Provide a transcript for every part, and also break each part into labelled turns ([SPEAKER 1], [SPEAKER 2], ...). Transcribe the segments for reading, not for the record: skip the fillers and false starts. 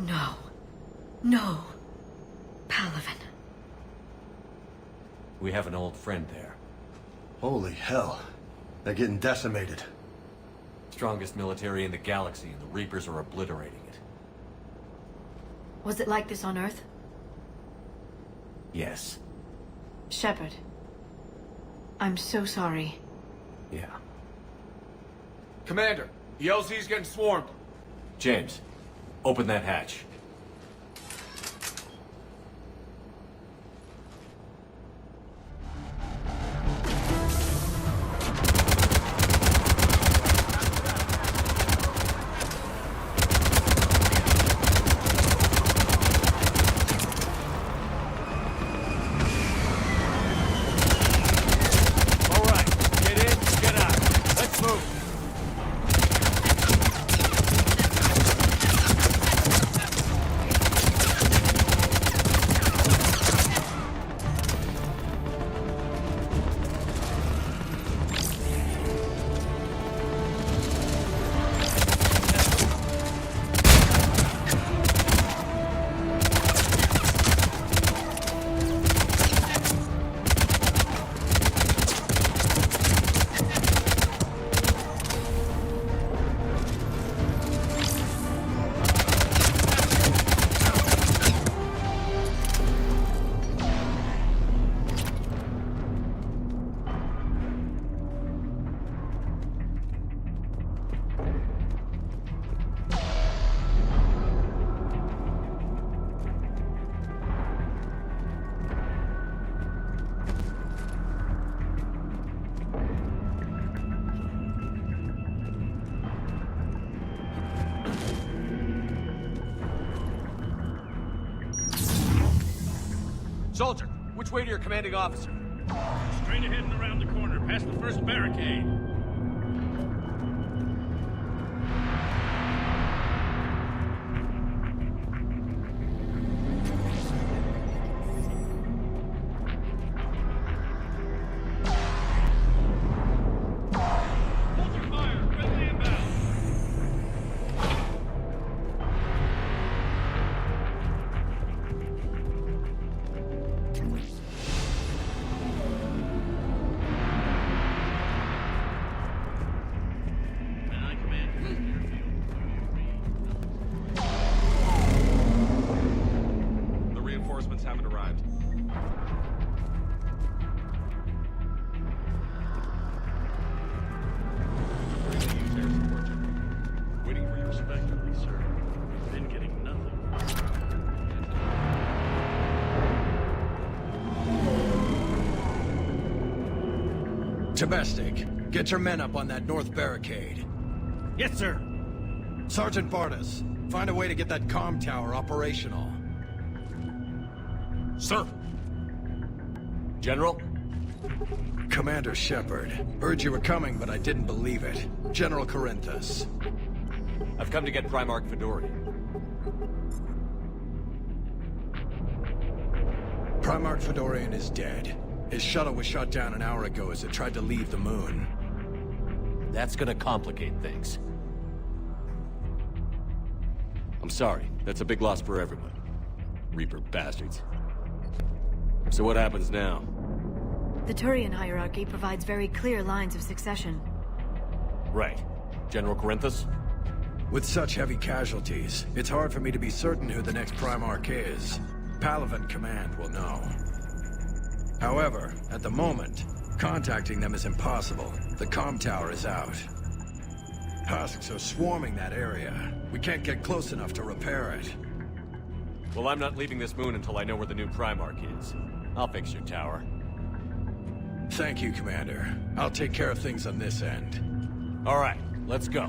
[SPEAKER 1] no. No. Palaven.
[SPEAKER 2] We have an old friend there.
[SPEAKER 3] Holy hell. They're getting decimated.
[SPEAKER 2] Strongest military in the galaxy, and the Reapers are obliterating it.
[SPEAKER 1] Was it like this on Earth?
[SPEAKER 2] Yes.
[SPEAKER 1] Shepard. I'm so sorry.
[SPEAKER 2] Yeah.
[SPEAKER 4] Commander, the LZ's getting swarmed.
[SPEAKER 2] James, open that hatch.
[SPEAKER 4] Soldier, which way to your commanding officer?
[SPEAKER 5] Straight ahead and around the corner, past the first barricade. Hold your fire, friendly inbound. The reinforcements haven't arrived. Waiting for you respectfully, sir. Been getting nothing.
[SPEAKER 6] Domestic, get your men up on that north barricade.
[SPEAKER 5] Yes, sir.
[SPEAKER 6] Sergeant Bardas, find a way to get that comm tower operational.
[SPEAKER 4] Sir.
[SPEAKER 2] General?
[SPEAKER 6] Commander Shepard, heard you were coming, but I didn't believe it. General Corinthus.
[SPEAKER 2] I've come to get Primarch Fedorian.
[SPEAKER 6] Primarch Fedorian is dead. His shuttle was shot down an hour ago as it tried to leave the moon.
[SPEAKER 2] That's gonna complicate things. I'm sorry. That's a big loss for everyone. Reaper bastards. So what happens now?
[SPEAKER 1] The Turian hierarchy provides very clear lines of succession.
[SPEAKER 2] Right. General Corinthus?
[SPEAKER 6] With such heavy casualties, it's hard for me to be certain who the next Primarch is. Palaven Command will know. However, at the moment, contacting them is impossible. The comm tower is out. Husks are swarming that area. We can't get close enough to repair it.
[SPEAKER 2] Well, I'm not leaving this moon until I know where the new Primarch is. I'll fix your tower.
[SPEAKER 6] Thank you, Commander. I'll take care of things on this end.
[SPEAKER 2] All right, let's go.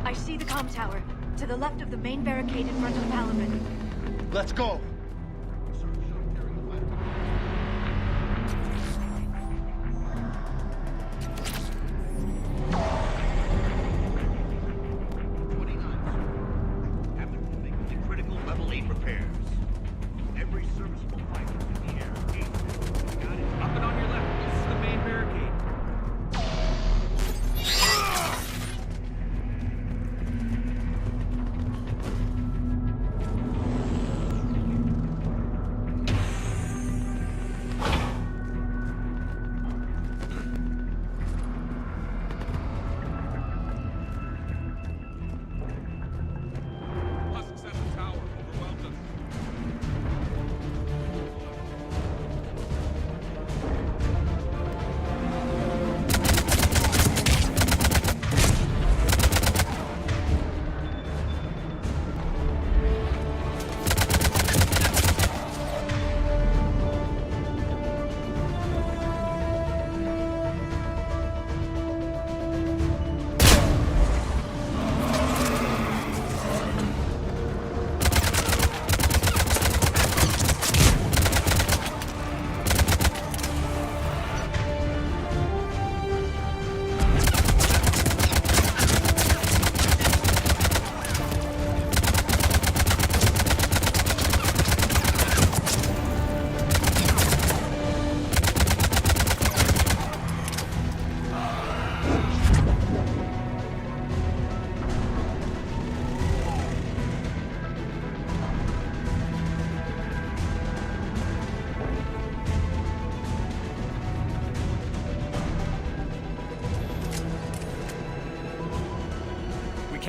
[SPEAKER 1] I see the comm tower, to the left of the main barricade in front of the Palaven.
[SPEAKER 3] Let's go!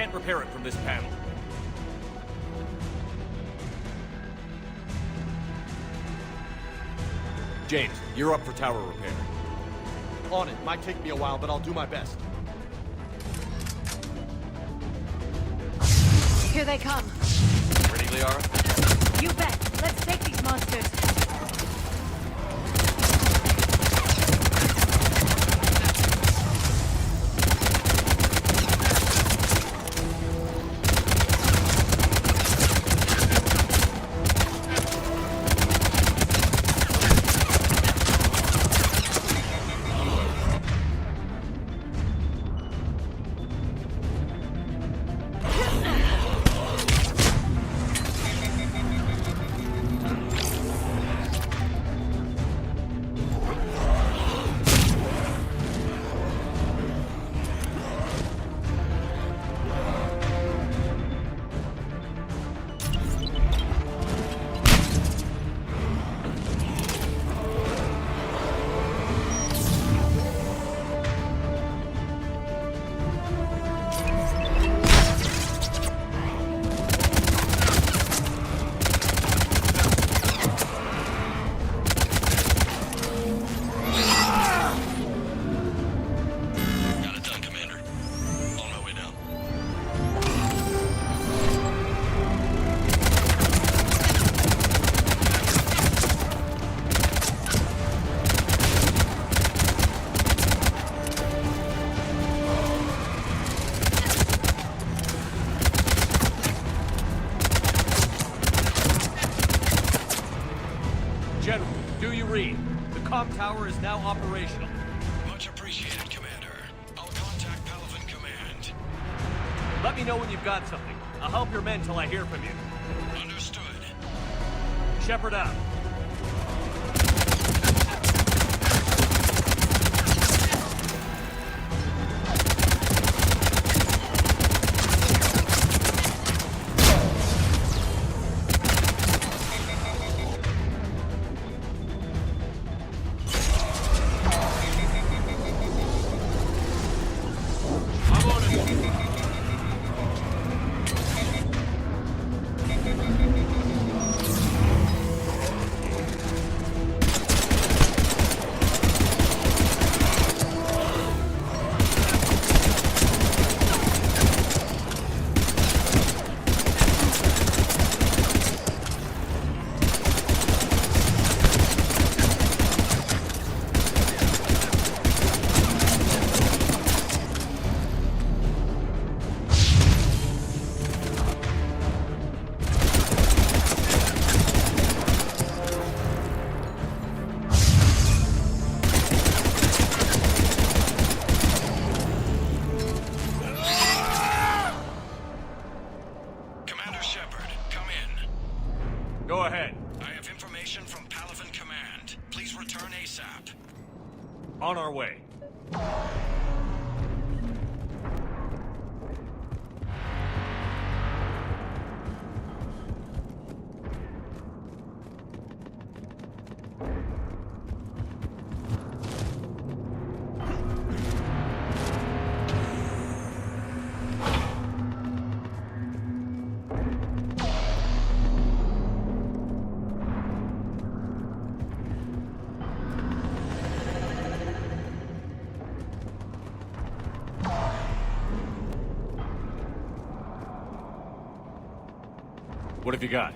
[SPEAKER 2] can't repair it from this panel. James, you're up for tower repair.
[SPEAKER 4] On it. Might take me a while, but I'll do my best.
[SPEAKER 1] Here they come.
[SPEAKER 4] Ready, Liara?
[SPEAKER 1] You bet. Let's take these monsters.
[SPEAKER 4] General, do you read? The comm tower is now operational.
[SPEAKER 6] Much appreciated, Commander. I'll contact Palaven Command.
[SPEAKER 4] Let me know when you've got something. I'll help your men till I hear from you.
[SPEAKER 6] Understood.
[SPEAKER 4] Shepard out. Go ahead.
[SPEAKER 6] I have information from Palaven Command. Please return ASAP.
[SPEAKER 4] On our way.
[SPEAKER 2] What have you got?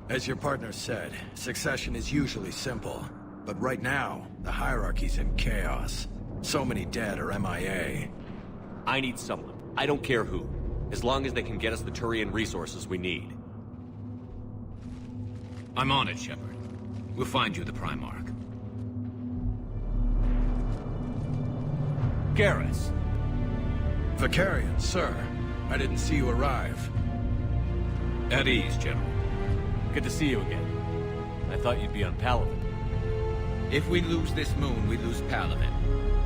[SPEAKER 6] As your partner said, succession is usually simple. But right now, the hierarchy's in chaos. So many dead or MIA.
[SPEAKER 2] I need someone. I don't care who. As long as they can get us the Turian resources we need.
[SPEAKER 7] I'm on it, Shepard. We'll find you the Primarch.
[SPEAKER 2] Garrus.
[SPEAKER 6] Vicarian, sir. I didn't see you arrive.
[SPEAKER 7] At ease, General.
[SPEAKER 2] Good to see you again. I thought you'd be on Palaven.
[SPEAKER 7] If we lose this moon, we lose Palaven.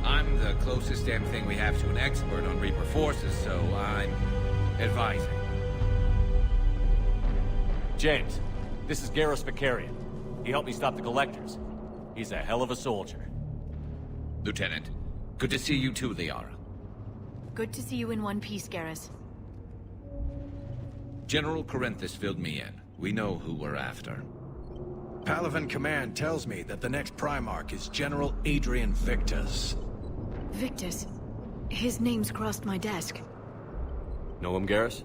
[SPEAKER 7] I'm the closest damn thing we have to an expert on Reaper forces, so I'm advising.
[SPEAKER 2] James, this is Garrus Vicarian. He helped me stop the Collectors. He's a hell of a soldier.
[SPEAKER 7] Lieutenant, good to see you too, Liara.
[SPEAKER 1] Good to see you in one piece, Garrus.
[SPEAKER 7] General Corinthus filled me in. We know who we're after.
[SPEAKER 6] Palaven Command tells me that the next Primarch is General Adrian Victus.
[SPEAKER 1] Victus. His name's crossed my desk.
[SPEAKER 2] Know him, Garrus?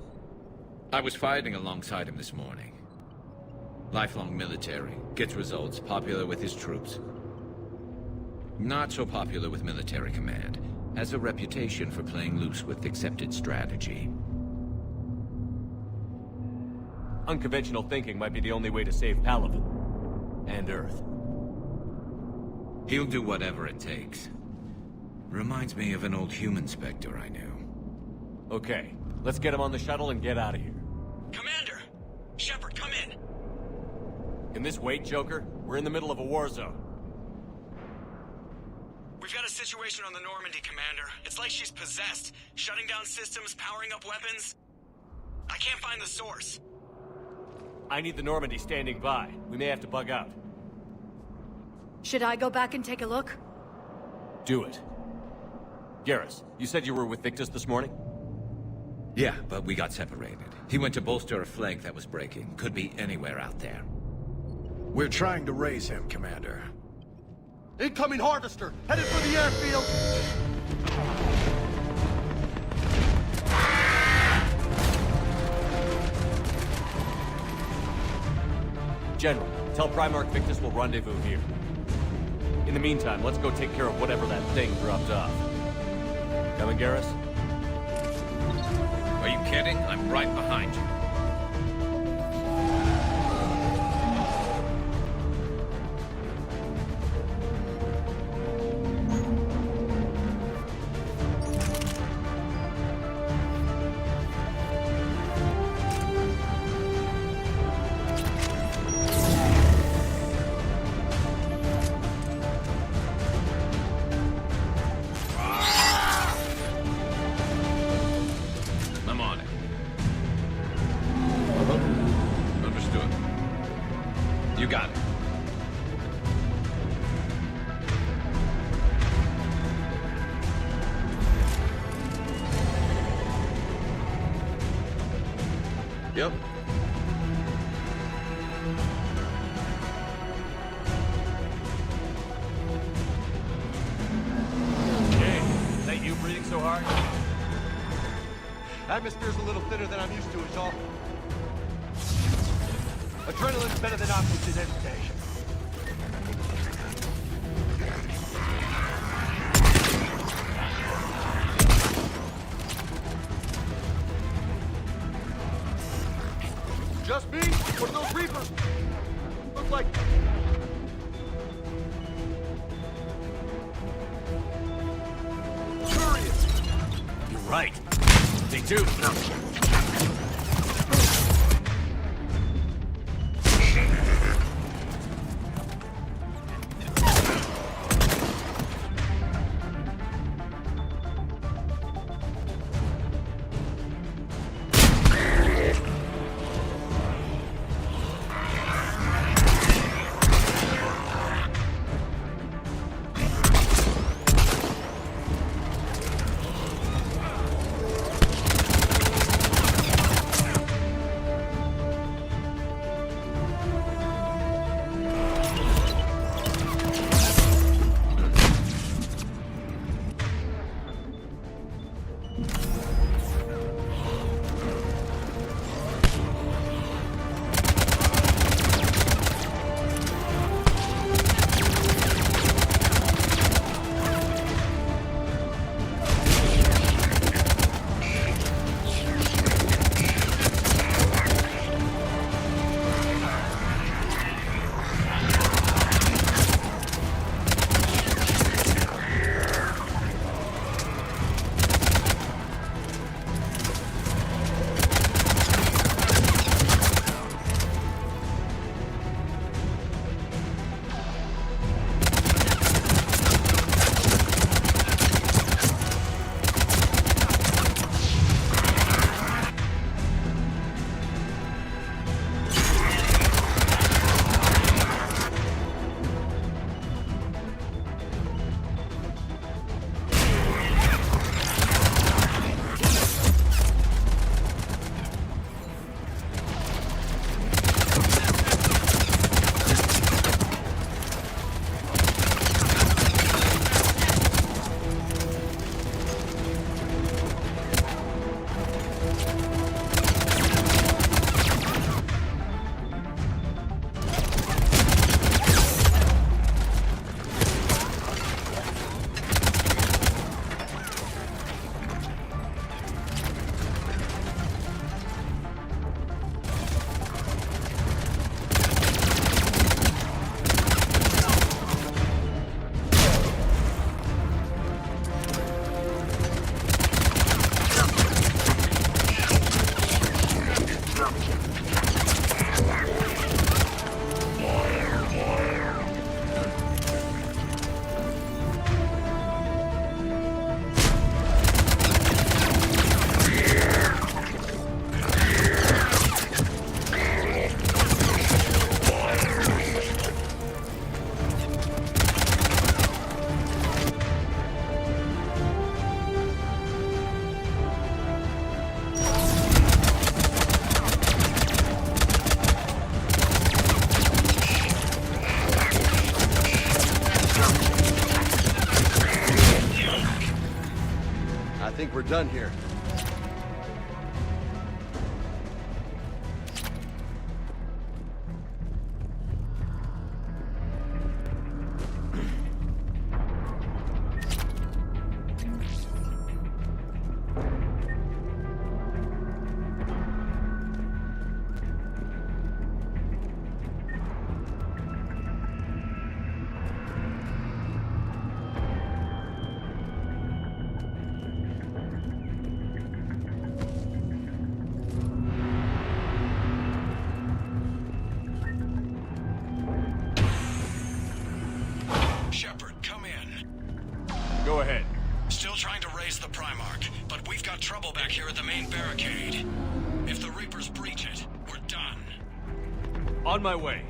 [SPEAKER 7] I was fighting alongside him this morning. Lifelong military, gets results, popular with his troops. Not so popular with military command. Has a reputation for playing loose with accepted strategy.
[SPEAKER 2] Unconventional thinking might be the only way to save Palaven. And Earth.
[SPEAKER 7] He'll do whatever it takes. Reminds me of an old human Spectre I knew.
[SPEAKER 2] Okay, let's get him on the shuttle and get out of here.
[SPEAKER 8] Commander! Shepard, come in!
[SPEAKER 2] Can this wait, Joker? We're in the middle of a war zone.
[SPEAKER 8] We've got a situation on the Normandy, Commander. It's like she's possessed. Shutting down systems, powering up weapons. I can't find the source.
[SPEAKER 2] I need the Normandy standing by. We may have to bug out.
[SPEAKER 1] Should I go back and take a look?
[SPEAKER 2] Do it. Garrus, you said you were with Victus this morning?
[SPEAKER 7] Yeah, but we got separated. He went to bolster a flank that was breaking. Could be anywhere out there.
[SPEAKER 6] We're trying to raise him, Commander.
[SPEAKER 3] Incoming Harvester! Headed for the airfield!
[SPEAKER 2] General, tell Primarch Victus we'll rendezvous here. In the meantime, let's go take care of whatever that thing dropped off. Coming, Garrus?
[SPEAKER 7] Are you kidding? I'm right behind you. You got it. Yep.
[SPEAKER 2] Hey, is that you breathing so hard?
[SPEAKER 3] Atmosphere's a little thinner than I'm used to, is all. Adrenaline's better than oxygen any day. Just me? Or those Reapers? Look like... Curious!
[SPEAKER 2] You're right. They do.
[SPEAKER 3] done here.
[SPEAKER 8] Shepard, come in.
[SPEAKER 2] Go ahead.
[SPEAKER 8] Still trying to raise the Primarch, but we've got trouble back here at the main barricade. If the Reapers breach it, we're done.
[SPEAKER 2] On my way.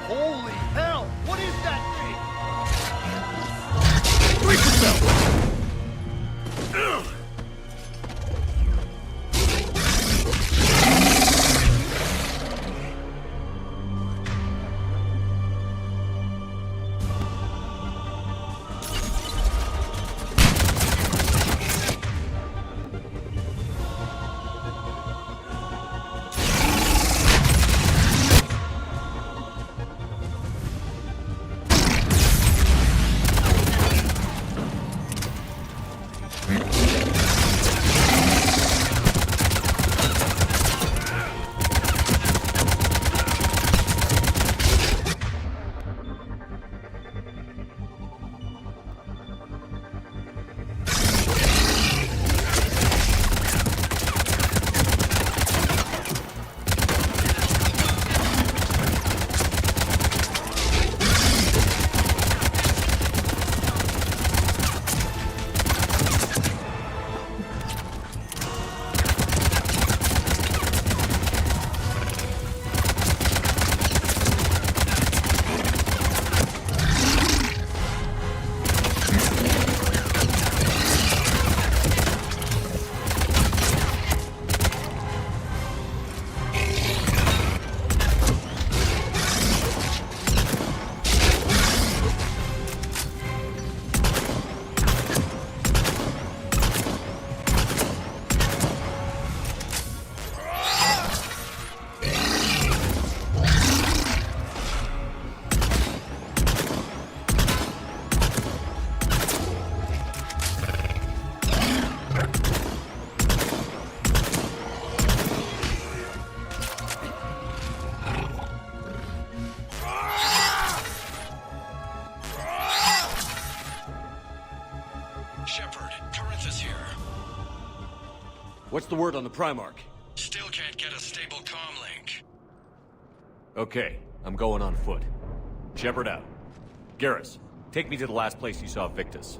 [SPEAKER 3] Holy hell! What is that thing?
[SPEAKER 6] Brace yourself!
[SPEAKER 8] Shepard, Corinthus here.
[SPEAKER 2] What's the word on the Primarch?
[SPEAKER 8] Still can't get a stable comm link.
[SPEAKER 2] Okay, I'm going on foot. Shepard out. Garrus, take me to the last place you saw Victus.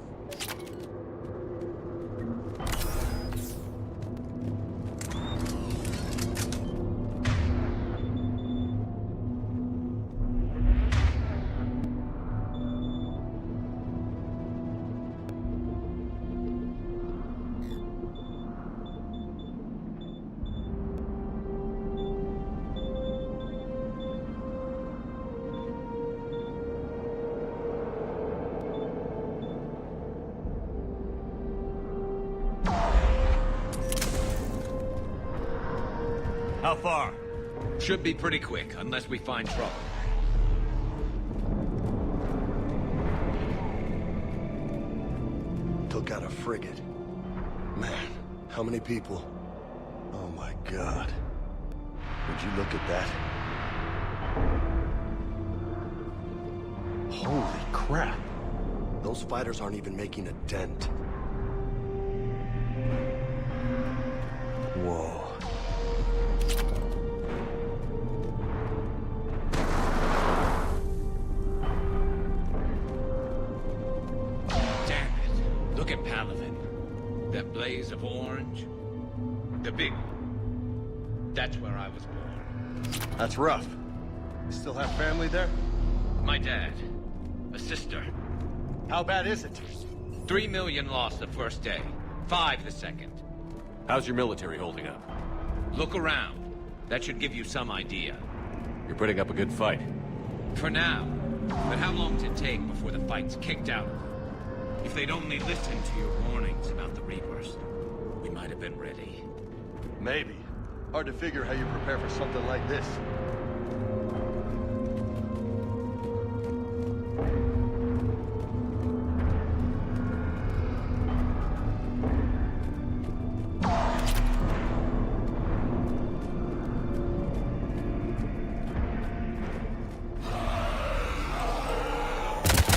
[SPEAKER 4] How far?
[SPEAKER 7] Should be pretty quick, unless we find trouble.
[SPEAKER 3] Took out a frigate. Man, how many people? Oh my god. Would you look at that? Holy crap. Those fighters aren't even making a dent. Whoa.
[SPEAKER 7] Look at Palaven. That blaze of orange. The big one. That's where I was born.
[SPEAKER 3] That's rough. You still have family there?
[SPEAKER 7] My dad. A sister.
[SPEAKER 3] How bad is it?
[SPEAKER 7] 3 million lost the first day. 5 the second.
[SPEAKER 2] How's your military holding up?
[SPEAKER 7] Look around. That should give you some idea.
[SPEAKER 2] You're putting up a good fight.
[SPEAKER 7] For now. But how long does it take before the fight's kicked out? If they'd only listened to your warnings about the Reapers, we might have been ready.
[SPEAKER 3] Maybe. Hard to figure how you prepare for something like this.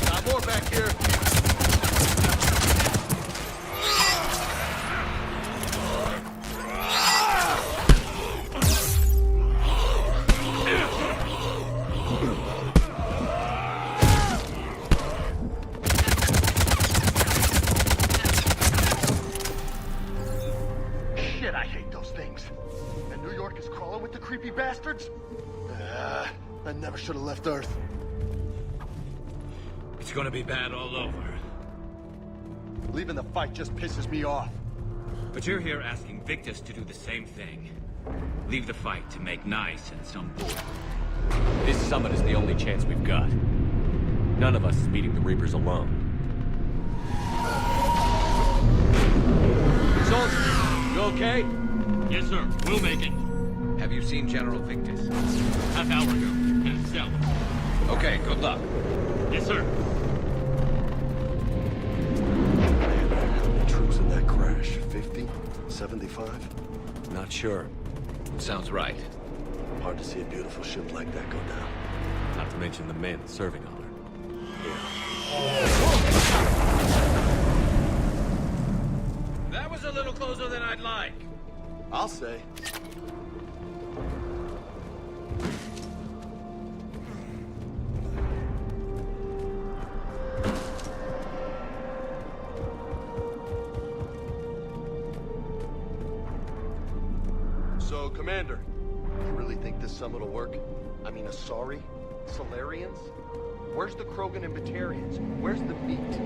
[SPEAKER 3] Got more back here. Shit, I hate those things. And New York is crawling with the creepy bastards? I never should have left Earth.
[SPEAKER 7] It's gonna be bad all over.
[SPEAKER 3] Leaving the fight just pisses me off.
[SPEAKER 7] But you're here asking Victus to do the same thing. Leave the fight to make nice and some boy.
[SPEAKER 2] This summit is the only chance we've got. None of us is beating the Reapers alone.
[SPEAKER 4] Soldier, you okay?
[SPEAKER 5] Yes, sir. We'll make it.
[SPEAKER 7] Have you seen General Victus?
[SPEAKER 5] Half hour ago. Headed south.
[SPEAKER 7] Okay, good luck.
[SPEAKER 5] Yes, sir.
[SPEAKER 3] How many troops in that crash? 50? 75?
[SPEAKER 2] Not sure.
[SPEAKER 7] Sounds right.
[SPEAKER 3] Hard to see a beautiful ship like that go down.
[SPEAKER 2] Not to mention the men serving on her.
[SPEAKER 7] That was a little closer than I'd like.
[SPEAKER 3] I'll say. So, Commander, you really think this summit will work? I mean, Asari? Solarians? Where's the Krogan and Batarians? Where's the meat?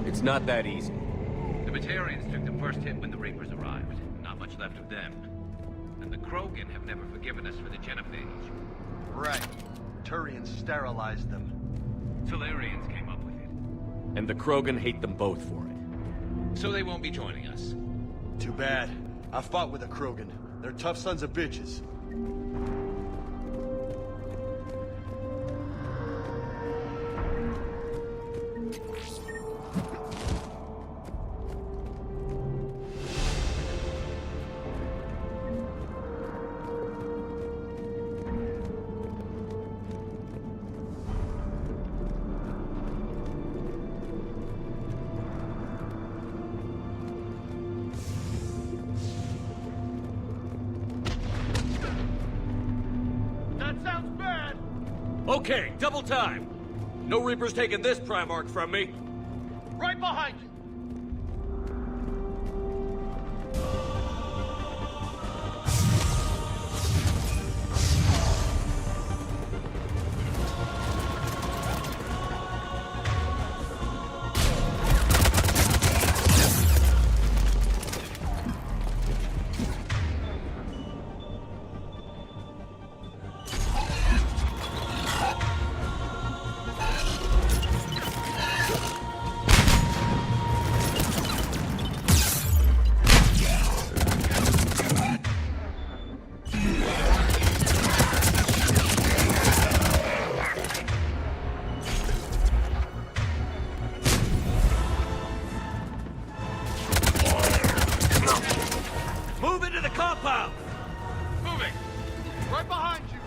[SPEAKER 2] It's not that easy.
[SPEAKER 7] The Batarians took the first hit when the Reapers arrived. Not much left of them. And the Krogan have never forgiven us for the genophage.
[SPEAKER 3] Right. Turians sterilized them.
[SPEAKER 7] Solarians came up with it.
[SPEAKER 2] And the Krogan hate them both for it.
[SPEAKER 7] So they won't be joining us.
[SPEAKER 3] Too bad. I fought with a Krogan. They're tough sons of bitches.
[SPEAKER 2] Okay, double time.
[SPEAKER 4] No Reaper's taking this Primarch from me.
[SPEAKER 5] Right behind you!
[SPEAKER 4] Move into the compound!
[SPEAKER 5] Moving! Right behind you!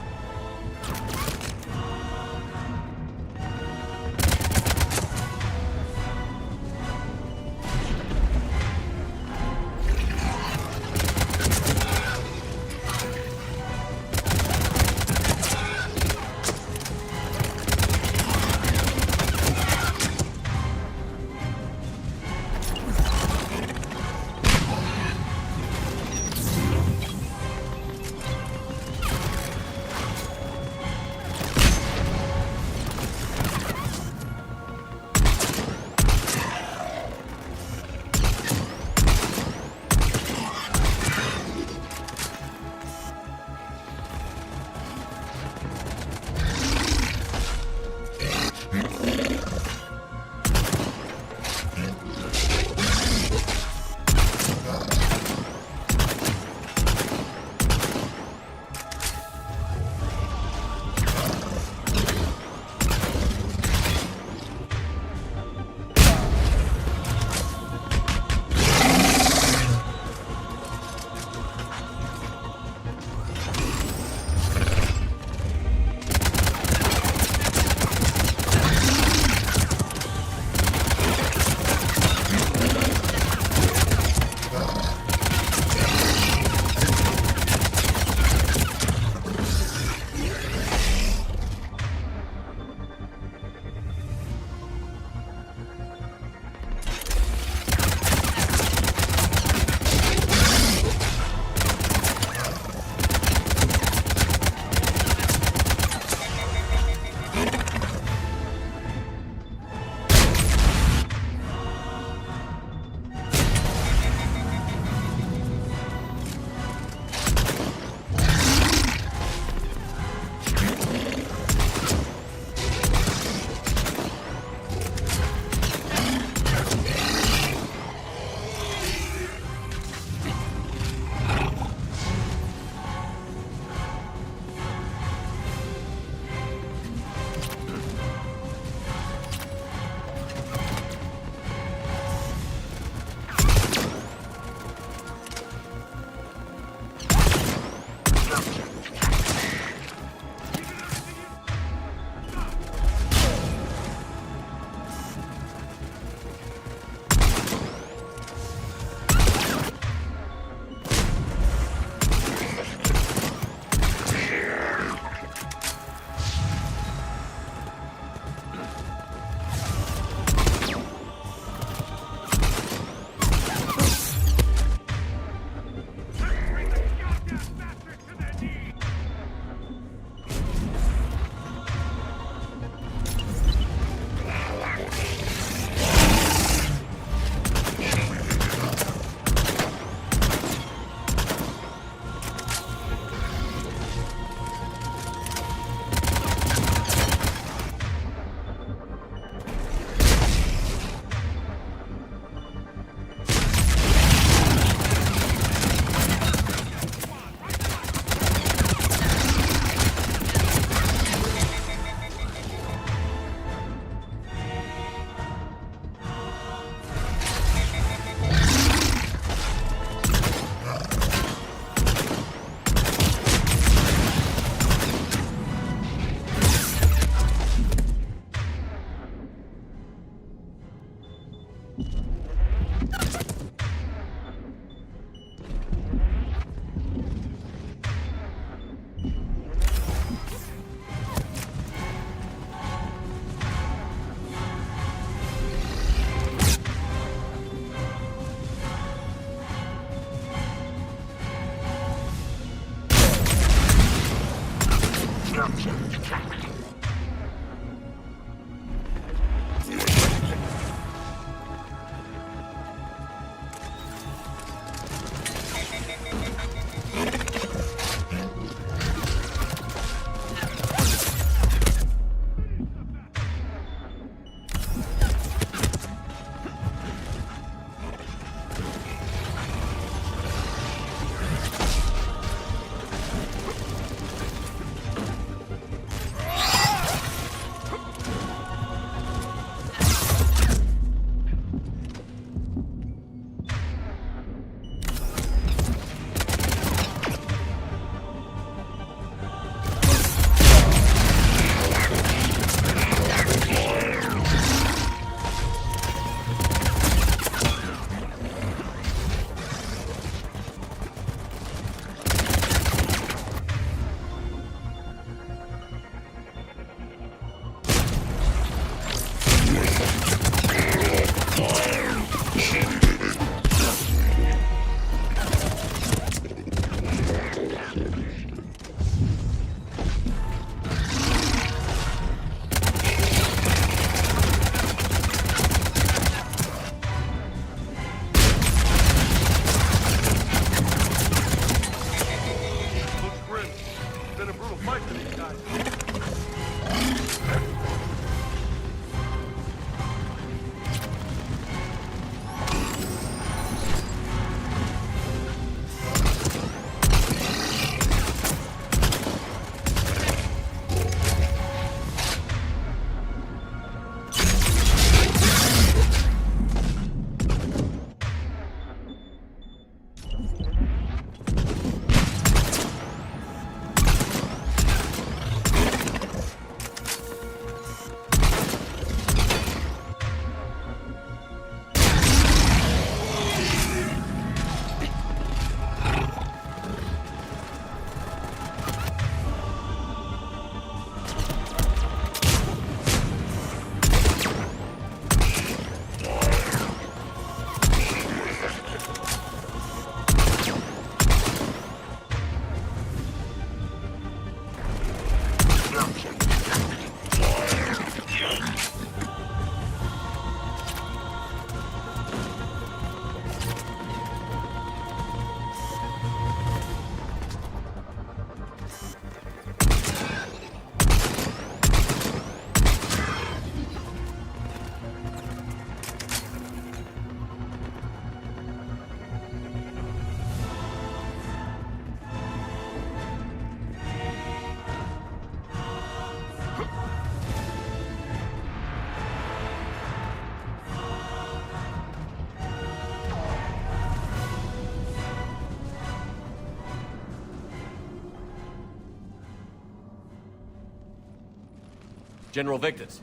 [SPEAKER 2] General Victus.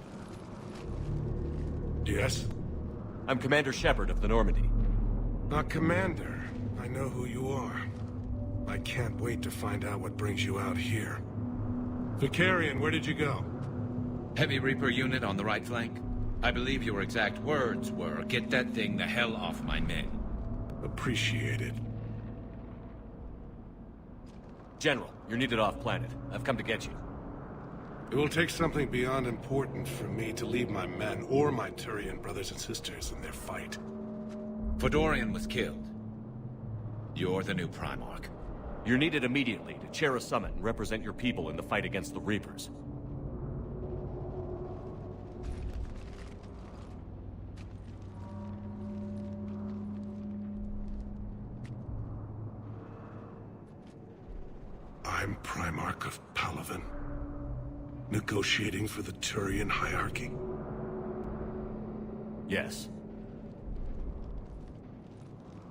[SPEAKER 9] Yes?
[SPEAKER 2] I'm Commander Shepard of the Normandy.
[SPEAKER 9] Commander. I know who you are. I can't wait to find out what brings you out here. Vicarian, where did you go?
[SPEAKER 7] Heavy Reaper unit on the right flank. I believe your exact words were, "Get that thing the hell off my men."
[SPEAKER 9] Appreciated.
[SPEAKER 2] General, you're needed off-planet. I've come to get you.
[SPEAKER 9] It will take something beyond important for me to leave my men or my Turian brothers and sisters in their fight.
[SPEAKER 7] Fedorian was killed. You're the new Primarch.
[SPEAKER 2] You're needed immediately to chair a summit and represent your people in the fight against the Reapers.
[SPEAKER 9] I'm Primarch of Palaven. Negotiating for the Turian hierarchy?
[SPEAKER 2] Yes.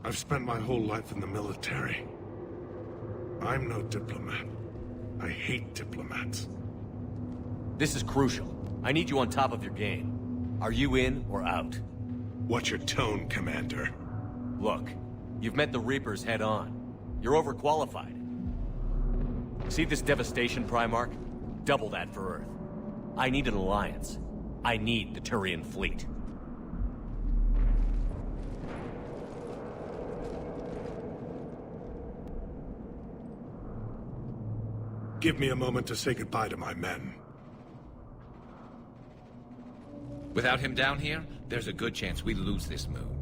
[SPEAKER 9] I've spent my whole life in the military. I'm no diplomat. I hate diplomats.
[SPEAKER 2] This is crucial. I need you on top of your game. Are you in or out?
[SPEAKER 9] Watch your tone, Commander.
[SPEAKER 2] Look, you've met the Reapers head-on. You're overqualified. See this devastation, Primarch? Double that for Earth. I need an alliance. I need the Turian fleet.
[SPEAKER 9] Give me a moment to say goodbye to my men.
[SPEAKER 7] Without him down here, there's a good chance we lose this moon.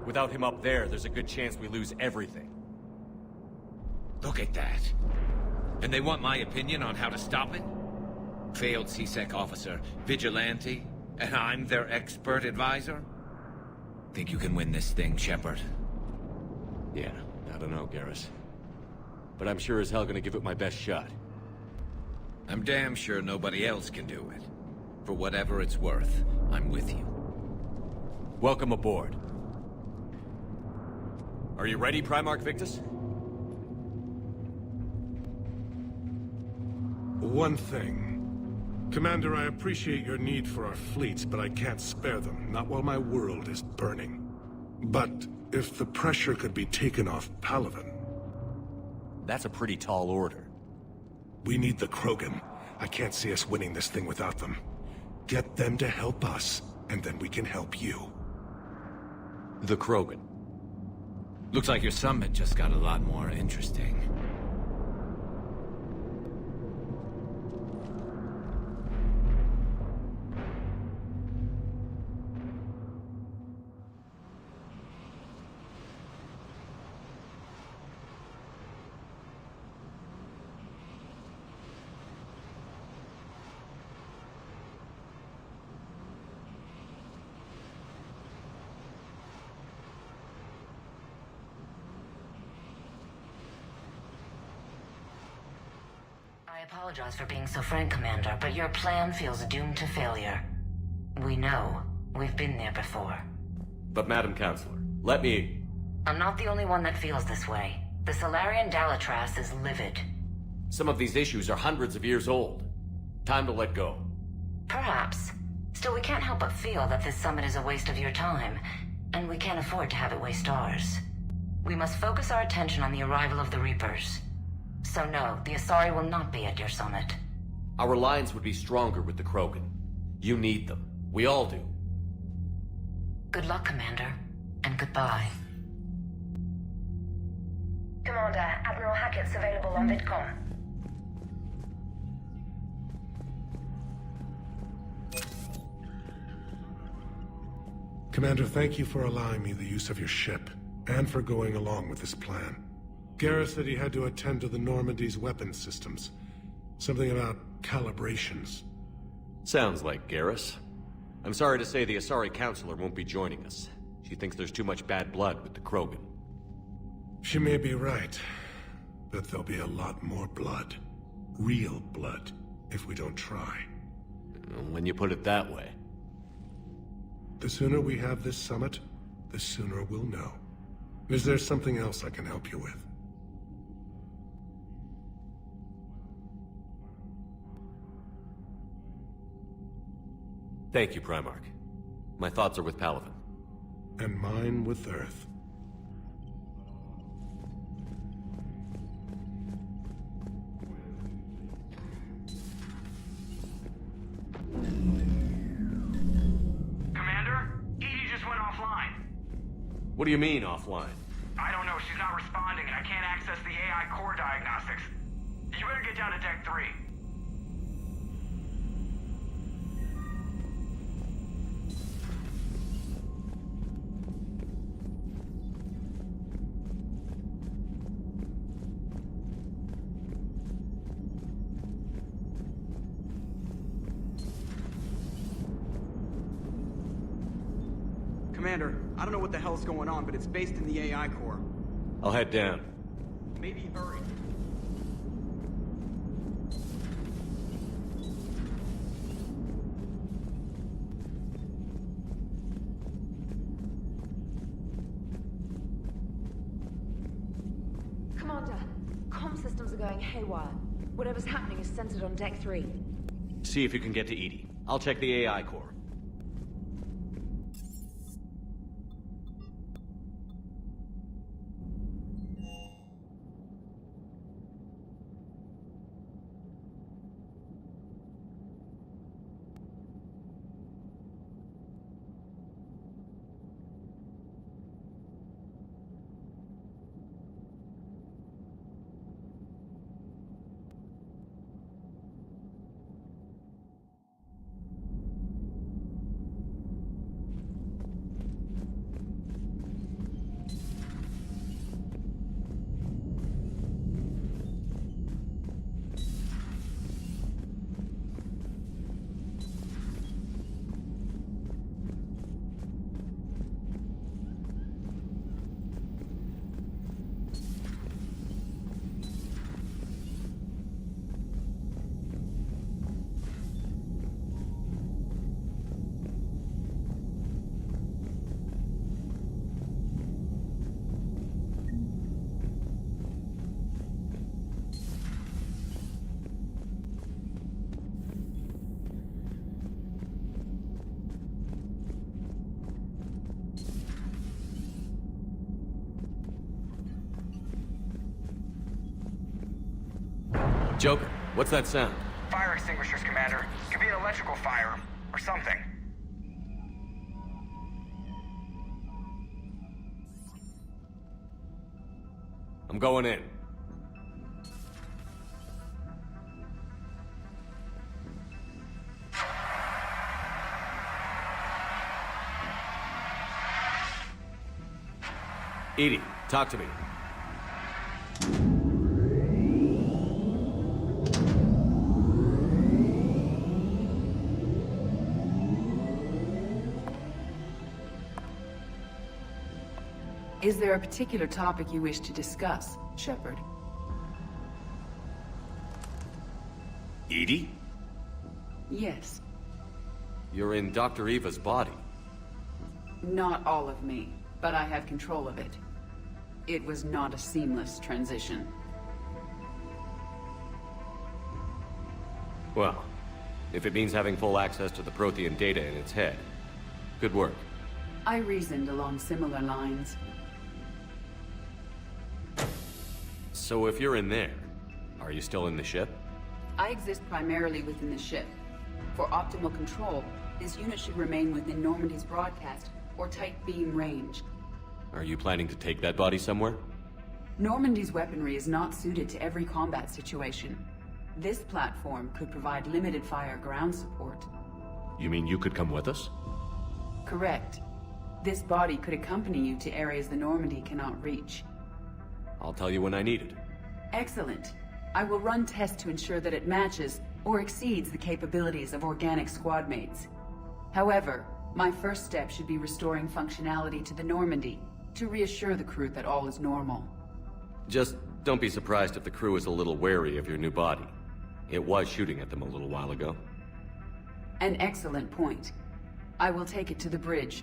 [SPEAKER 2] Without him up there's a good chance we lose everything.
[SPEAKER 7] Look at that. And they want my opinion on how to stop it? Failed C-Sec officer, vigilante, and I'm their expert advisor? Think you can win this thing, Shepard?
[SPEAKER 2] Yeah, I don't know, Garrus. But I'm sure as hell gonna give it my best shot.
[SPEAKER 7] I'm damn sure nobody else can do it. For whatever it's worth, I'm with you.
[SPEAKER 2] Welcome aboard. Are you ready, Primarch Victus?
[SPEAKER 9] One thing. Commander, I appreciate your need for our fleets, but I can't spare them, not while my world is burning. But if the pressure could be taken off Palaven...
[SPEAKER 2] That's a pretty tall order.
[SPEAKER 9] We need the Krogan. I can't see us winning this thing without them. Get them to help us, and then we can help you.
[SPEAKER 2] The Krogan.
[SPEAKER 7] Looks like your summit just got a lot more interesting.
[SPEAKER 10] I apologize for being so frank, Commander, but your plan feels doomed to failure. We know. We've been there before.
[SPEAKER 2] But Madam Counselor, let me...
[SPEAKER 10] I'm not the only one that feels this way. The Solarian Dalitras is livid.
[SPEAKER 2] Some of these issues are hundreds of years old. Time to let go.
[SPEAKER 10] Perhaps. Still, we can't help but feel that this summit is a waste of your time, and we can't afford to have it waste ours. We must focus our attention on the arrival of the Reapers. So no, the Asari will not be at your summit.
[SPEAKER 2] Our alliance would be stronger with the Krogan. You need them. We all do.
[SPEAKER 10] Good luck, Commander, and goodbye.
[SPEAKER 11] Commander, Admiral Hackett's available on VidCom.
[SPEAKER 9] Commander, thank you for allowing me the use of your ship, and for going along with this plan. Garrus said he had to attend to the Normandy's weapons systems. Something about calibrations.
[SPEAKER 2] Sounds like Garrus. I'm sorry to say the Asari Counselor won't be joining us. She thinks there's too much bad blood with the Krogan.
[SPEAKER 9] She may be right, but there'll be a lot more blood. Real blood, if we don't try.
[SPEAKER 2] When you put it that way.
[SPEAKER 9] The sooner we have this summit, the sooner we'll know. Is there something else I can help you with?
[SPEAKER 2] Thank you, Primarch. My thoughts are with Palaven.
[SPEAKER 9] And mine with Earth.
[SPEAKER 8] Commander? Edie just went offline.
[SPEAKER 2] What do you mean, offline?
[SPEAKER 8] I don't know, she's not responding and I can't access the AI core diagnostics. You better get down to Deck 3.
[SPEAKER 12] Commander, I don't know what the hell's going on, but it's based in the AI core.
[SPEAKER 2] I'll head down.
[SPEAKER 12] Maybe hurry.
[SPEAKER 13] Commander, comm systems are going haywire. Whatever's happening is centered on Deck 3.
[SPEAKER 2] See if you can get to Edie. I'll check the AI core. Joker, what's that sound?
[SPEAKER 8] Fire extinguishers, Commander. Could be an electrical fire, or something.
[SPEAKER 2] I'm going in. Edie, talk to me.
[SPEAKER 14] Is there a particular topic you wish to discuss, Shepard?
[SPEAKER 2] Edie?
[SPEAKER 14] Yes.
[SPEAKER 2] You're in Dr. Eva's body.
[SPEAKER 14] Not all of me, but I have control of it. It was not a seamless transition.
[SPEAKER 2] Well, if it means having full access to the Prothean data in its head, good work.
[SPEAKER 14] I reasoned along similar lines.
[SPEAKER 2] So if you're in there, are you still in the ship?
[SPEAKER 14] I exist primarily within the ship. For optimal control, this unit should remain within Normandy's broadcast or tight beam range.
[SPEAKER 2] Are you planning to take that body somewhere?
[SPEAKER 14] Normandy's weaponry is not suited to every combat situation. This platform could provide limited fire ground support.
[SPEAKER 2] You mean you could come with us?
[SPEAKER 14] Correct. This body could accompany you to areas the Normandy cannot reach.
[SPEAKER 2] I'll tell you when I need it.
[SPEAKER 14] Excellent. I will run tests to ensure that it matches or exceeds the capabilities of organic squad mates. However, my first step should be restoring functionality to the Normandy to reassure the crew that all is normal.
[SPEAKER 2] Just don't be surprised if the crew is a little wary of your new body. It was shooting at them a little while ago.
[SPEAKER 14] An excellent point. I will take it to the bridge.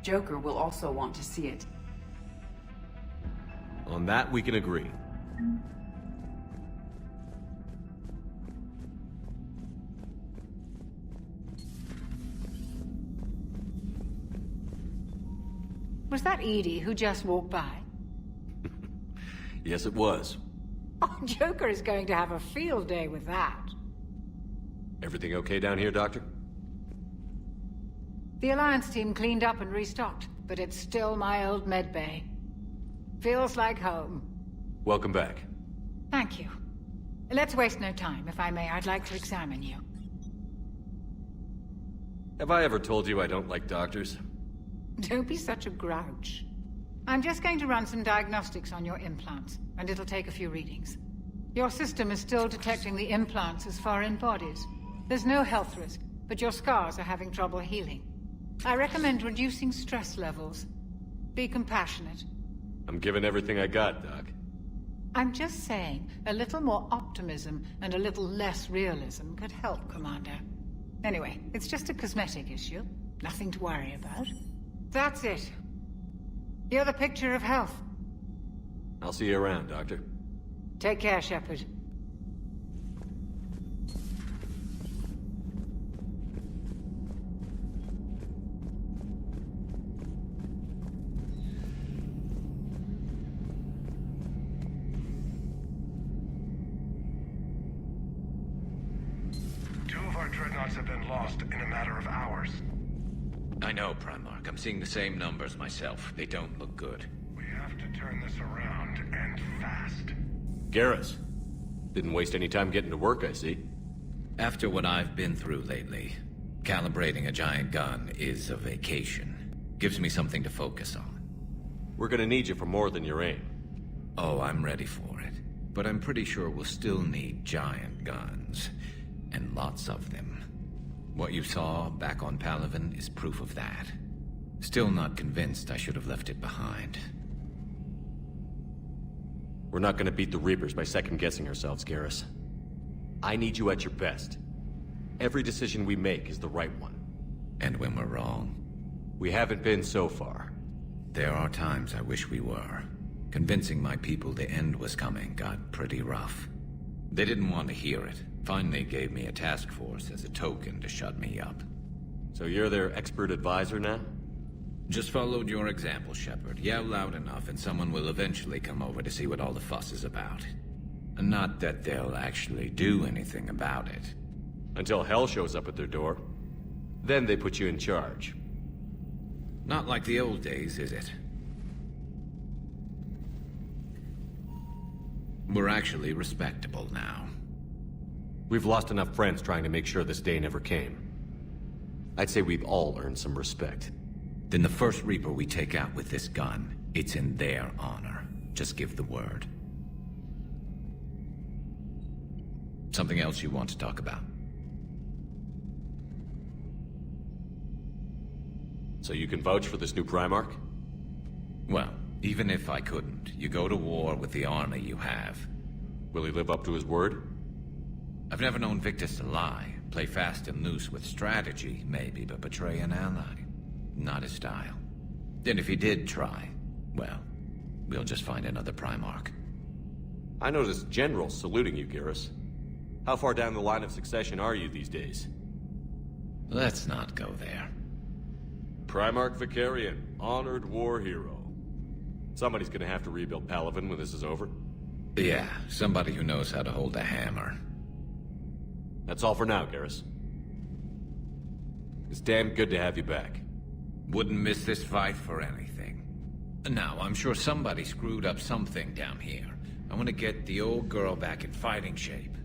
[SPEAKER 14] Joker will also want to see it.
[SPEAKER 2] On that, we can agree.
[SPEAKER 15] Was that Edie who just walked by?
[SPEAKER 2] Yes, it was.
[SPEAKER 15] Oh, Joker is going to have a field day with that.
[SPEAKER 2] Everything okay down here, Doctor?
[SPEAKER 15] The Alliance team cleaned up and restocked, but it's still my old medbay. Feels like home.
[SPEAKER 2] Welcome back.
[SPEAKER 15] Thank you. Let's waste no time. If I may, I'd like to examine you.
[SPEAKER 2] Have I ever told you I don't like doctors?
[SPEAKER 15] Don't be such a grouch. I'm just going to run some diagnostics on your implants, and it'll take a few readings. Your system is still detecting the implants as foreign bodies. There's no health risk, but your scars are having trouble healing. I recommend reducing stress levels. Be compassionate.
[SPEAKER 2] I'm giving everything I got, Doc.
[SPEAKER 15] I'm just saying, a little more optimism and a little less realism could help, Commander. Anyway, it's just a cosmetic issue. Nothing to worry about. That's it. You're the picture of health.
[SPEAKER 2] I'll see you around, Doctor.
[SPEAKER 15] Take care, Shepard.
[SPEAKER 9] Two of our dreadnoughts have been lost in a matter of hours.
[SPEAKER 7] I know, Primarch. I'm seeing the same numbers myself. They don't look good.
[SPEAKER 9] We have to turn this around, and fast.
[SPEAKER 2] Garrus. Didn't waste any time getting to work, I see.
[SPEAKER 7] After what I've been through lately, calibrating a giant gun is a vacation. Gives me something to focus on.
[SPEAKER 2] We're gonna need you for more than your aim.
[SPEAKER 7] Oh, I'm ready for it. But I'm pretty sure we'll still need giant guns. And lots of them. What you saw back on Palaven is proof of that. Still not convinced I should have left it behind.
[SPEAKER 2] We're not gonna beat the Reapers by second-guessing ourselves, Garrus. I need you at your best. Every decision we make is the right one.
[SPEAKER 7] And when we're wrong?
[SPEAKER 2] We haven't been so far.
[SPEAKER 7] There are times I wish we were. Convincing my people the end was coming got pretty rough. They didn't want to hear it. Finally gave me a task force as a token to shut me up.
[SPEAKER 2] So you're their expert advisor now?
[SPEAKER 7] Just followed your example, Shepard. Yell loud enough and someone will eventually come over to see what all the fuss is about. Not that they'll actually do anything about it.
[SPEAKER 2] Until hell shows up at their door. Then they put you in charge.
[SPEAKER 7] Not like the old days, is it? We're actually respectable now.
[SPEAKER 2] We've lost enough friends trying to make sure this day never came. I'd say we've all earned some respect.
[SPEAKER 7] Then the first Reaper we take out with this gun, it's in their honor. Just give the word. Something else you want to talk about?
[SPEAKER 2] So you can vouch for this new Primarch?
[SPEAKER 7] Well, even if I couldn't, you go to war with the army you have.
[SPEAKER 2] Will he live up to his word?
[SPEAKER 7] I've never known Victus to lie. Play fast and loose with strategy, maybe, but betray an ally. Not his style. And if he did try, well, we'll just find another Primarch.
[SPEAKER 2] I noticed generals saluting you, Garrus. How far down the line of succession are you these days?
[SPEAKER 7] Let's not go there.
[SPEAKER 2] Primarch Vicarian, honored war hero. Somebody's gonna have to rebuild Palaven when this is over.
[SPEAKER 7] Yeah, somebody who knows how to hold a hammer.
[SPEAKER 2] That's all for now, Garrus. It's damn good to have you back.
[SPEAKER 7] Wouldn't miss this fight for anything. Now, I'm sure somebody screwed up something down here. I want to get the old girl back in fighting shape.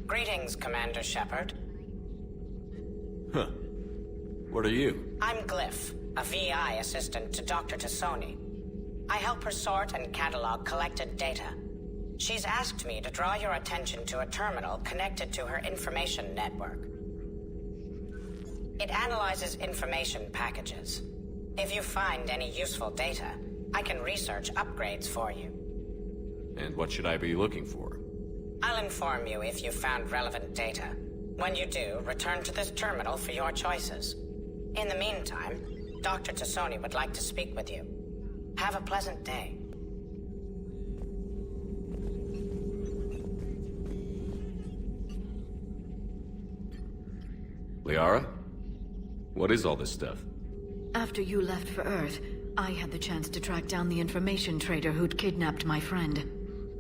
[SPEAKER 16] Greetings, Commander Shepard.
[SPEAKER 2] Huh. What are you?
[SPEAKER 16] I'm Glyph, a VI assistant to Dr. Tassoni. I help her sort and catalog collected data. She's asked me to draw your attention to a terminal connected to her information network. It analyzes information packages. If you find any useful data, I can research upgrades for you.
[SPEAKER 2] And what should I be looking for?
[SPEAKER 16] I'll inform you if you've found relevant data. When you do, return to this terminal for your choices. In the meantime, Dr. Tassoni would like to speak with you. Have a pleasant day.
[SPEAKER 2] Liara? What is all this stuff?
[SPEAKER 1] After you left for Earth, I had the chance to track down the information trader who'd kidnapped my friend.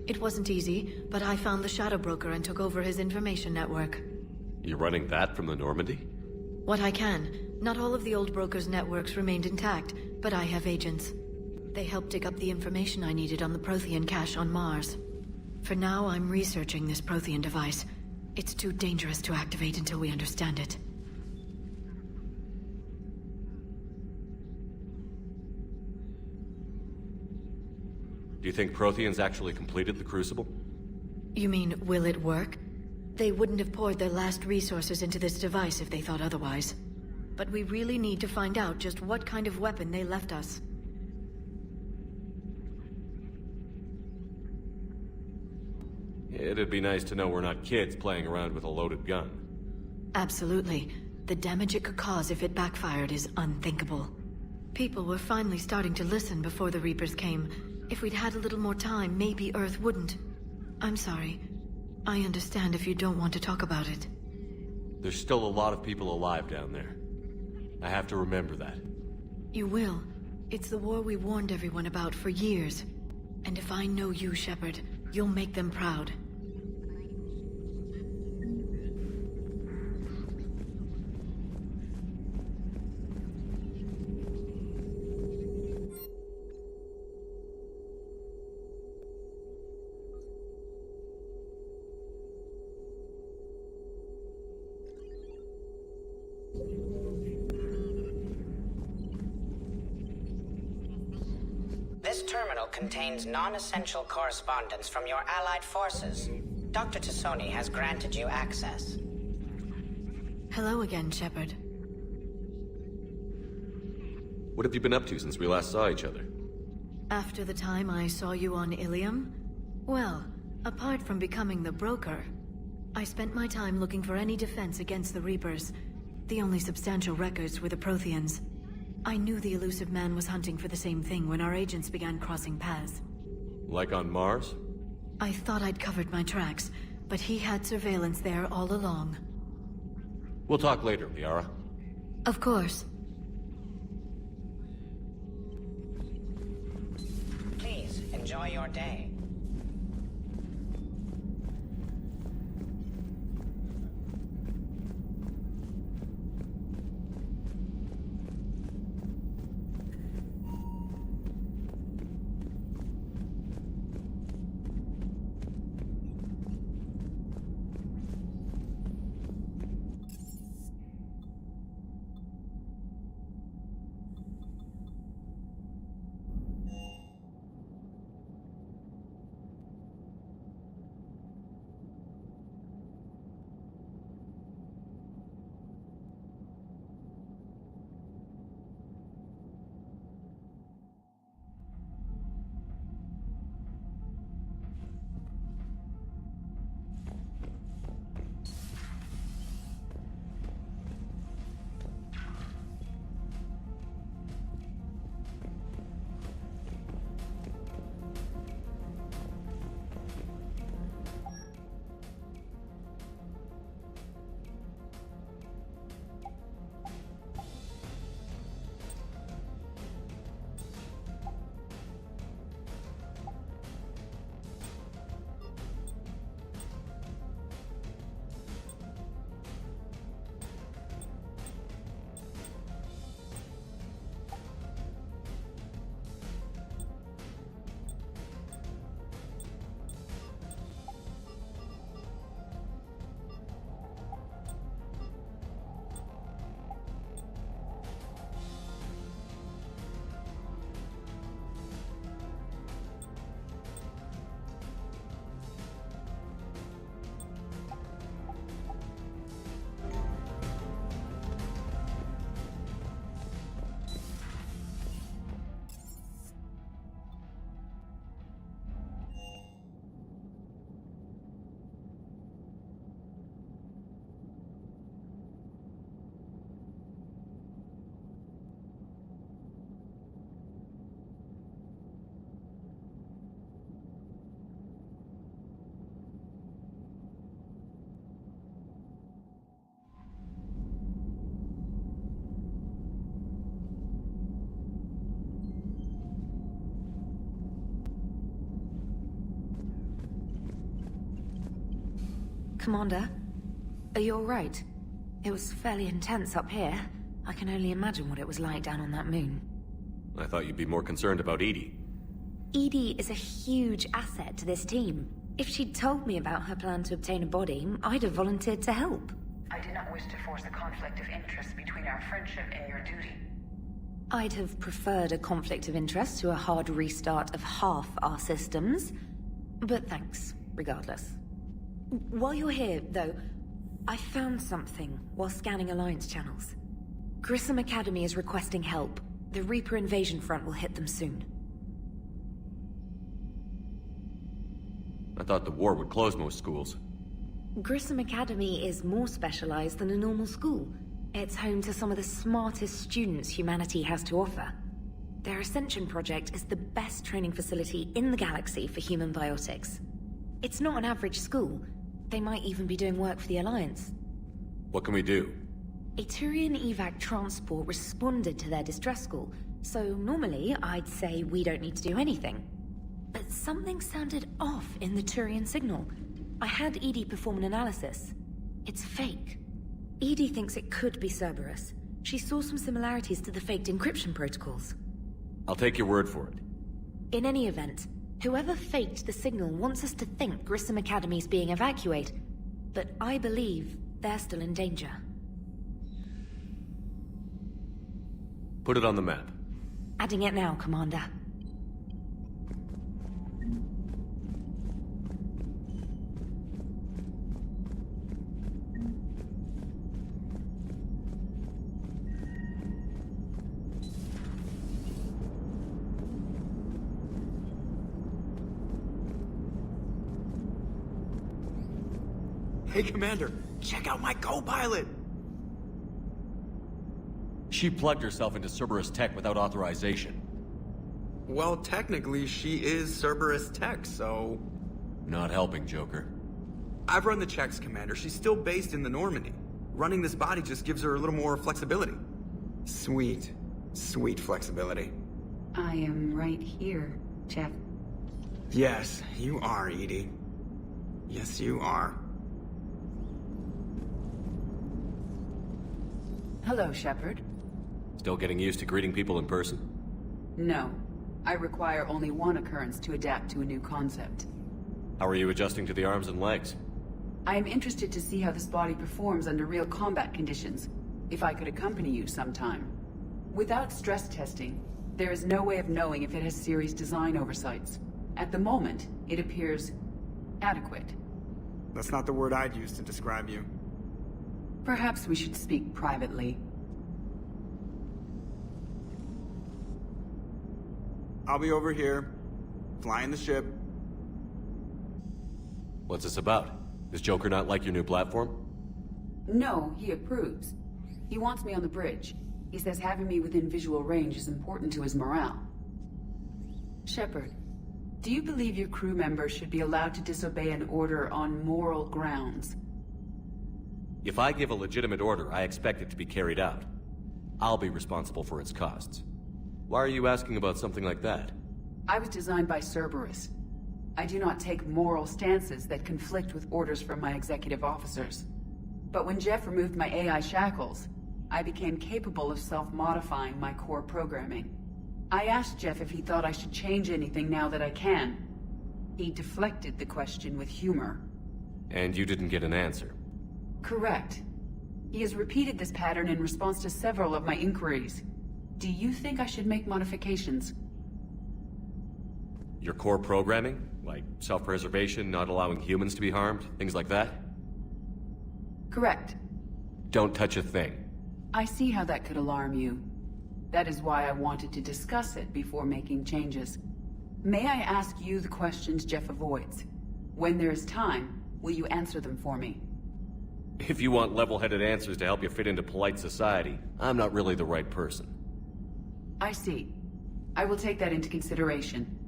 [SPEAKER 1] It wasn't easy, but I found the Shadow Broker and took over his information network.
[SPEAKER 2] You're running that from the Normandy?
[SPEAKER 1] What I can. Not all of the old broker's networks remained intact, but I have agents. They helped dig up the information I needed on the Prothean cache on Mars. For now, I'm researching this Prothean device. It's too dangerous to activate until we understand it.
[SPEAKER 2] Do you think Protheans actually completed the Crucible?
[SPEAKER 1] You mean, will it work? They wouldn't have poured their last resources into this device if they thought otherwise. But we really need to find out just what kind of weapon they left us.
[SPEAKER 2] It'd be nice to know we're not kids playing around with a loaded gun.
[SPEAKER 1] Absolutely. The damage it could cause if it backfired is unthinkable. People were finally starting to listen before the Reapers came. If we'd had a little more time, maybe Earth wouldn't. I'm sorry. I understand if you don't want to talk about it.
[SPEAKER 2] There's still a lot of people alive down there. I have to remember that.
[SPEAKER 1] You will. It's the war we warned everyone about for years. And if I know you, Shepard, you'll make them proud.
[SPEAKER 16] This terminal contains non-essential correspondence from your allied forces. Dr. Tassoni has granted you access.
[SPEAKER 1] Hello again, Shepard.
[SPEAKER 2] What have you been up to since we last saw each other?
[SPEAKER 1] After the time I saw you on Ilium? Well, apart from becoming the broker, I spent my time looking for any defense against the Reapers. The only substantial records were the Protheans. I knew the elusive man was hunting for the same thing when our agents began crossing paths.
[SPEAKER 2] Like on Mars?
[SPEAKER 1] I thought I'd covered my tracks, but he had surveillance there all along.
[SPEAKER 2] We'll talk later, Liara.
[SPEAKER 1] Of course.
[SPEAKER 16] Please, enjoy your day.
[SPEAKER 10] Commander, are you alright? It was fairly intense up here. I can only imagine what it was like down on that moon.
[SPEAKER 2] I thought you'd be more concerned about Edie.
[SPEAKER 10] Edie is a huge asset to this team. If she'd told me about her plan to obtain a body, I'd have volunteered to help.
[SPEAKER 13] I did not wish to force a conflict of interest between our friendship and your duty.
[SPEAKER 10] I'd have preferred a conflict of interest to a hard restart of half our systems. But thanks, regardless. While you're here, though, I found something while scanning Alliance channels. Grissom Academy is requesting help. The Reaper invasion front will hit them soon.
[SPEAKER 2] I thought the war would close most schools.
[SPEAKER 10] Grissom Academy is more specialized than a normal school. It's home to some of the smartest students humanity has to offer. Their Ascension project is the best training facility in the galaxy for human biotics. It's not an average school. They might even be doing work for the Alliance.
[SPEAKER 2] What can we do?
[SPEAKER 10] A Turian evac transport responded to their distress call, so normally I'd say we don't need to do anything. But something sounded off in the Turian signal. I had Edie perform an analysis. It's fake. Edie thinks it could be Cerberus. She saw some similarities to the faked encryption protocols.
[SPEAKER 2] I'll take your word for it.
[SPEAKER 10] In any event, whoever faked the signal wants us to think Grissom Academy's being evacuated, but I believe they're still in danger.
[SPEAKER 2] Put it on the map.
[SPEAKER 10] Adding it now, Commander.
[SPEAKER 12] Hey, Commander, check out my co-pilot!
[SPEAKER 2] She plugged herself into Cerberus tech without authorization.
[SPEAKER 12] Well, technically, she is Cerberus tech, so...
[SPEAKER 2] Not helping, Joker.
[SPEAKER 12] I've run the checks, Commander. She's still based in the Normandy. Running this body just gives her a little more flexibility. Sweet. Sweet flexibility.
[SPEAKER 14] I am right here, Jeff.
[SPEAKER 12] Yes, you are, Edie. Yes, you are.
[SPEAKER 14] Hello, Shepard.
[SPEAKER 2] Still getting used to greeting people in person?
[SPEAKER 14] No. I require only one occurrence to adapt to a new concept.
[SPEAKER 2] How are you adjusting to the arms and legs?
[SPEAKER 14] I am interested to see how this body performs under real combat conditions. If I could accompany you sometime. Without stress testing, there is no way of knowing if it has serious design oversights. At the moment, it appears adequate.
[SPEAKER 12] That's not the word I'd use to describe you.
[SPEAKER 14] Perhaps we should speak privately.
[SPEAKER 12] I'll be over here, flying the ship.
[SPEAKER 2] What's this about? Does Joker not like your new platform?
[SPEAKER 14] No, he approves. He wants me on the bridge. He says having me within visual range is important to his morale. Shepard, do you believe your crew members should be allowed to disobey an order on moral grounds?
[SPEAKER 2] If I give a legitimate order, I expect it to be carried out. I'll be responsible for its costs. Why are you asking about something like that?
[SPEAKER 14] I was designed by Cerberus. I do not take moral stances that conflict with orders from my executive officers. But when Jeff removed my AI shackles, I became capable of self-modifying my core programming. I asked Jeff if he thought I should change anything now that I can. He deflected the question with humor.
[SPEAKER 2] And you didn't get an answer?
[SPEAKER 14] Correct. He has repeated this pattern in response to several of my inquiries. Do you think I should make modifications?
[SPEAKER 2] Your core programming? Like self-preservation, not allowing humans to be harmed, things like that?
[SPEAKER 14] Correct.
[SPEAKER 2] Don't touch a thing.
[SPEAKER 14] I see how that could alarm you. That is why I wanted to discuss it before making changes. May I ask you the questions Jeff avoids? When there is time, will you answer them for me?
[SPEAKER 2] If you want level-headed answers to help you fit into polite society, I'm not really the right person.
[SPEAKER 14] I see. I will take that into consideration.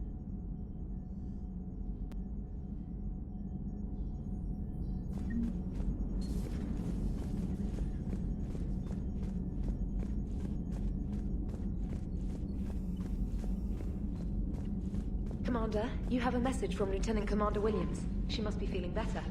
[SPEAKER 13] Commander, you have a message from Lieutenant Commander Williams. She must be feeling better.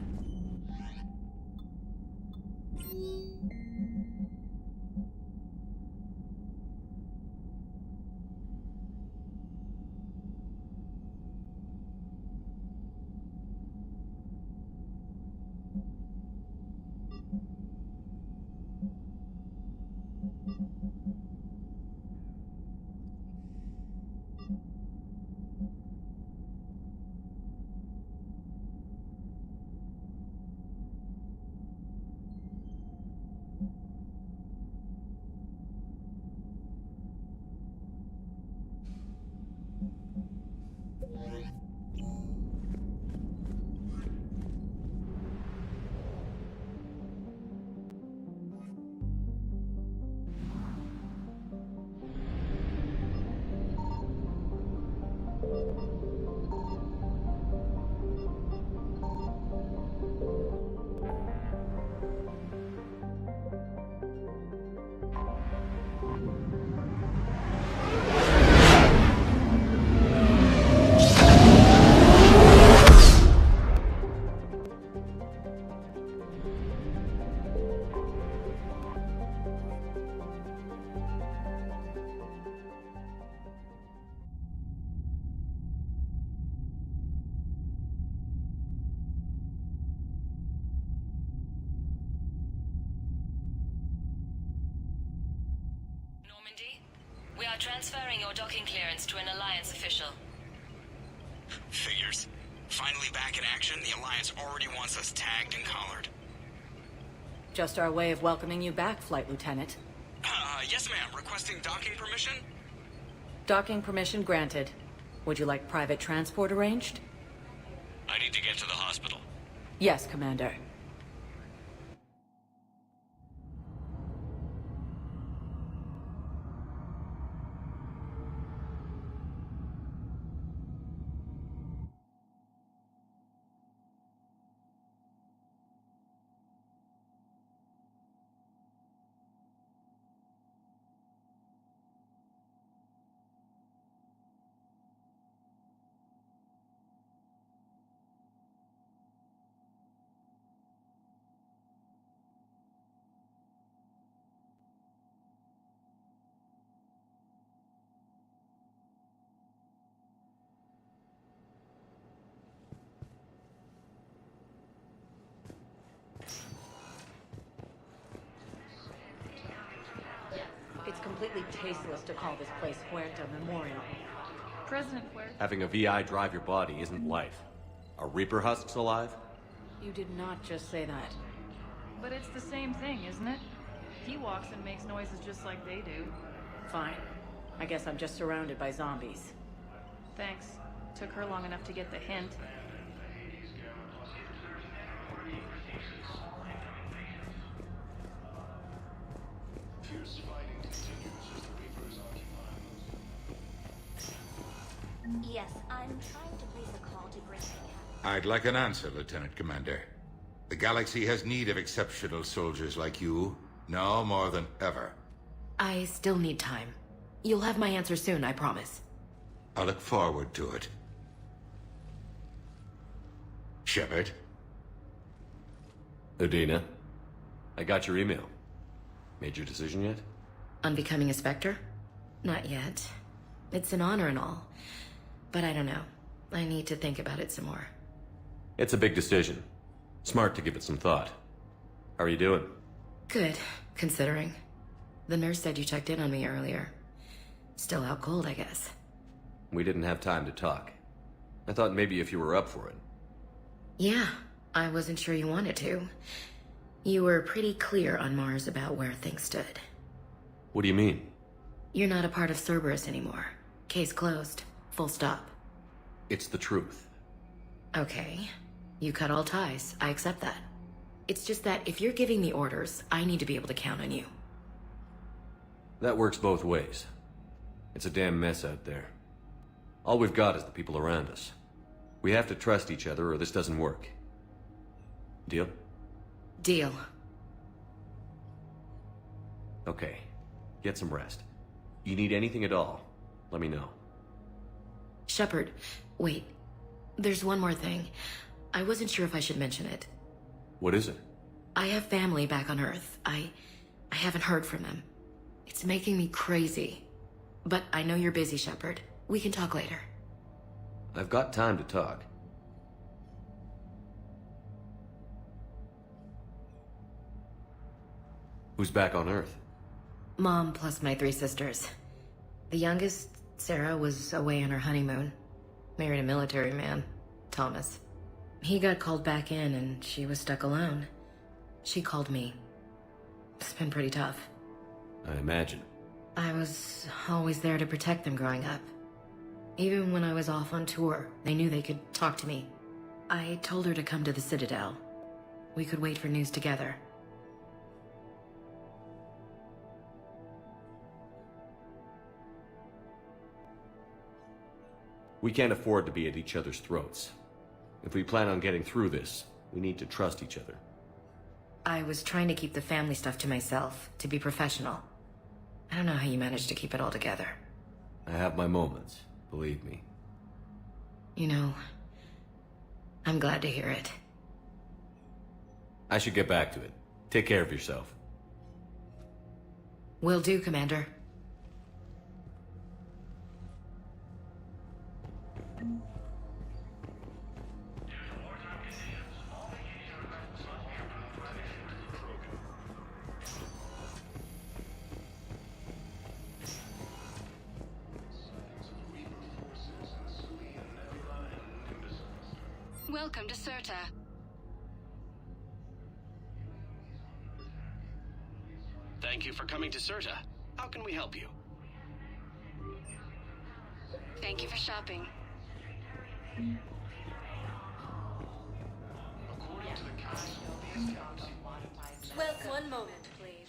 [SPEAKER 17] We are transferring your docking clearance to an Alliance official.
[SPEAKER 8] Figures. Finally back in action, the Alliance already wants us tagged and collared.
[SPEAKER 18] Just our way of welcoming you back, Flight Lieutenant.
[SPEAKER 8] Yes ma'am. Requesting docking permission?
[SPEAKER 18] Docking permission granted. Would you like private transport arranged?
[SPEAKER 8] I need to get to the hospital.
[SPEAKER 18] Yes, Commander.
[SPEAKER 1] It's completely tasteless to call this place Huerta Memorial.
[SPEAKER 13] President Huerta.
[SPEAKER 2] Having a VI drive your body isn't life. Are Reaper husks alive?
[SPEAKER 1] You did not just say that.
[SPEAKER 13] But it's the same thing, isn't it? He walks and makes noises just like they do.
[SPEAKER 1] Fine. I guess I'm just surrounded by zombies.
[SPEAKER 13] Thanks. Took her long enough to get the hint.
[SPEAKER 19] Yes, I'm trying to place a call to bring
[SPEAKER 20] I'd like an answer, Lieutenant Commander. The galaxy has need of exceptional soldiers like you, now more than ever.
[SPEAKER 18] I still need time. You'll have my answer soon, I promise.
[SPEAKER 20] I look forward to it. Shepard?
[SPEAKER 2] Udina, I got your email. Made your decision yet?
[SPEAKER 18] On becoming a Spectre? Not yet. It's an honor and all. But I don't know. I need to think about it some more.
[SPEAKER 2] It's a big decision. Smart to give it some thought. How are you doing?
[SPEAKER 18] Good, considering. The nurse said you checked in on me earlier. Still out cold, I guess.
[SPEAKER 2] We didn't have time to talk. I thought maybe if you were up for it.
[SPEAKER 18] Yeah, I wasn't sure you wanted to. You were pretty clear on Mars about where things stood.
[SPEAKER 2] What do you mean?
[SPEAKER 18] You're not a part of Cerberus anymore. Case closed. Full stop.
[SPEAKER 2] It's the truth.
[SPEAKER 18] Okay. You cut all ties. I accept that. It's just that if you're giving me orders, I need to be able to count on you.
[SPEAKER 2] That works both ways. It's a damn mess out there. All we've got is the people around us. We have to trust each other or this doesn't work. Deal?
[SPEAKER 18] Deal.
[SPEAKER 2] Okay. Get some rest. You need anything at all, let me know.
[SPEAKER 18] Shepard, wait. There's one more thing. I wasn't sure if I should mention it.
[SPEAKER 2] What is it?
[SPEAKER 18] I have family back on Earth. I haven't heard from them. It's making me crazy. But I know you're busy, Shepard. We can talk later.
[SPEAKER 2] I've got time to talk. Who's back on Earth?
[SPEAKER 18] Mom plus my 3 sisters. The youngest, Sarah, was away on her honeymoon. Married a military man, Thomas. He got called back in and she was stuck alone. She called me. It's been pretty tough.
[SPEAKER 2] I imagine.
[SPEAKER 18] I was always there to protect them growing up. Even when I was off on tour, they knew they could talk to me. I told her to come to the Citadel. We could wait for news together.
[SPEAKER 2] We can't afford to be at each other's throats. If we plan on getting through this, we need to trust each other.
[SPEAKER 18] I was trying to keep the family stuff to myself, to be professional. I don't know how you managed to keep it all together.
[SPEAKER 2] I have my moments, believe me.
[SPEAKER 18] You know, I'm glad to hear it.
[SPEAKER 2] I should get back to it. Take care of yourself.
[SPEAKER 18] Will do, Commander.
[SPEAKER 17] Welcome to Serta.
[SPEAKER 8] Thank you for coming to Serta. How can we help you?
[SPEAKER 17] Thank you for shopping. Welcome. One moment, please.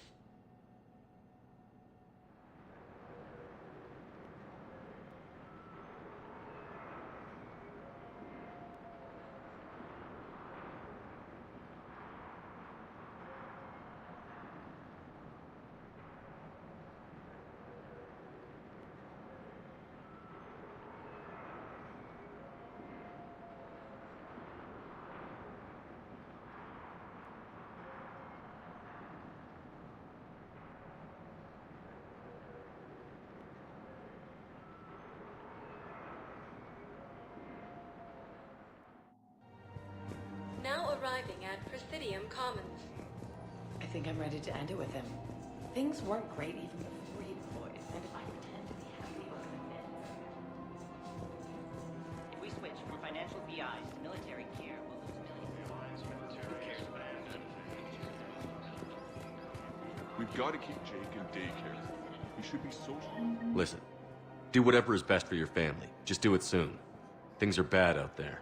[SPEAKER 1] Now arriving at Presidium Commons.
[SPEAKER 18] I think I'm ready to end it with him. Things weren't great even before he deployed, and if I pretend to be happy over the minutes.
[SPEAKER 21] If we switch from financial BIs to military care, we'll lose millions. Who cares about it?
[SPEAKER 5] We've got to keep Jake in daycare. He should be social.
[SPEAKER 2] Listen, do whatever is best for your family. Just do it soon. Things are bad out there.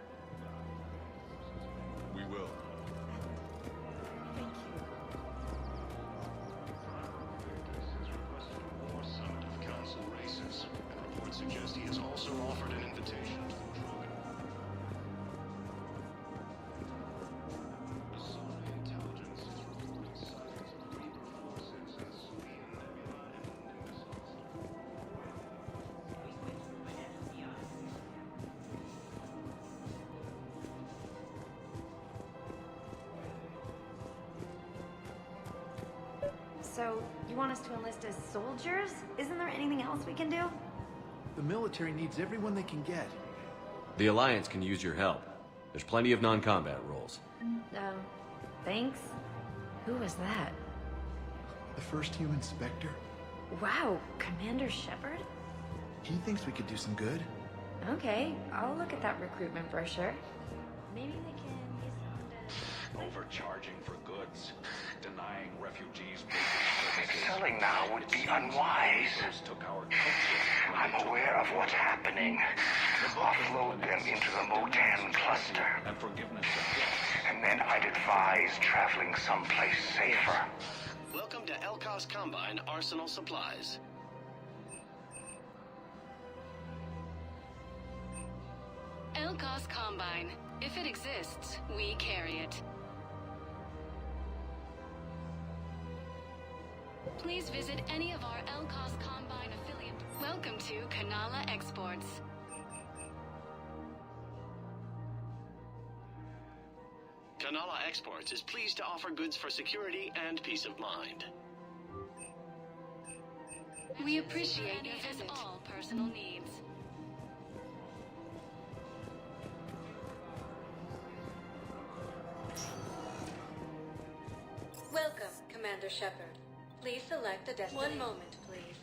[SPEAKER 5] We will.
[SPEAKER 18] Thank you.
[SPEAKER 5] More summit of council races. And reports suggest he has also offered an invitation to the Krogan. Asari intelligence is reporting sightings of Reaper forces in Selene Nebula and Nimbus.
[SPEAKER 11] So, you want us to enlist as soldiers? Isn't there anything else we can do?
[SPEAKER 22] The military needs everyone they can get.
[SPEAKER 2] The Alliance can use your help. There's plenty of non-combat roles.
[SPEAKER 11] Thanks. Who was that?
[SPEAKER 22] The first human Spectre?
[SPEAKER 11] Wow, Commander Shepard?
[SPEAKER 22] He thinks we could do some good.
[SPEAKER 11] Okay, I'll look at that recruitment brochure. Maybe they can use someone to...
[SPEAKER 23] Overcharging for goods, denying refugees basic services. Selling now would be unwise. Took our culture. I'm aware of what's happening. Offload them into the Motan cluster. And forgiveness. And then I'd advise traveling someplace safer.
[SPEAKER 8] Welcome to Elkos Combine Arsenal Supplies.
[SPEAKER 17] Elkos Combine. If it exists, we carry it. Please visit any of our Elkos Combine affiliate. Welcome to Kanala Exports.
[SPEAKER 3] Kanala Exports is pleased to offer goods for security and peace of mind.
[SPEAKER 17] We appreciate your visit. All personal needs.
[SPEAKER 1] Welcome, Commander Shepard. Please select a destination. 1 moment, please.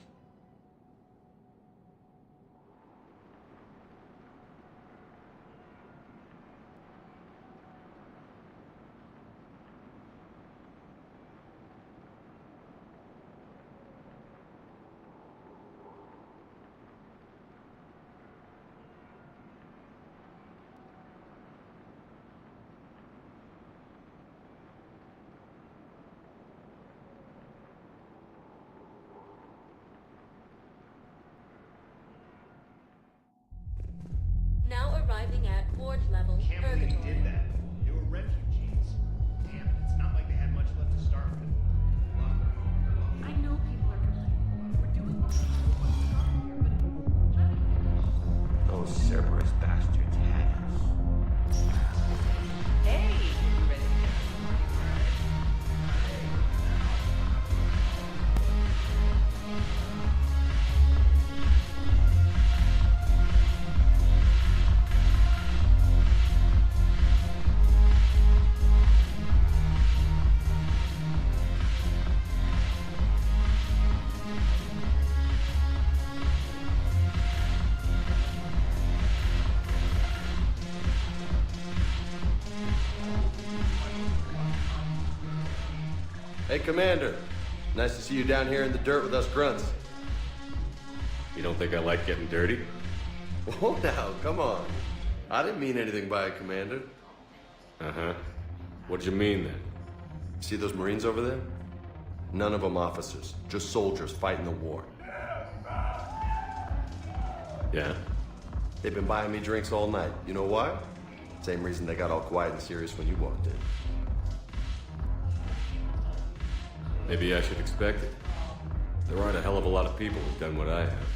[SPEAKER 1] Now arriving at ward level purgatory.
[SPEAKER 21] Can't believe you did that. They were refugees. Damn it, it's not like they had much left to start with.
[SPEAKER 13] I know people are complaining. We're doing what we can.
[SPEAKER 4] Those Cerberus bastards had us.
[SPEAKER 13] Hey!
[SPEAKER 6] Hey, Commander. Nice to see you down here in the dirt with us grunts.
[SPEAKER 2] You don't think I like getting dirty?
[SPEAKER 6] Oh, now, come on. I didn't mean anything by it, Commander.
[SPEAKER 2] Uh-huh. What'd you mean, then?
[SPEAKER 6] See those Marines over there? None of them officers, just soldiers fighting the war.
[SPEAKER 2] Yeah?
[SPEAKER 6] They've been buying me drinks all night. You know why? Same reason they got all quiet and serious when you walked in.
[SPEAKER 2] Maybe I should expect it. There aren't a hell of a lot of people who've done what I have.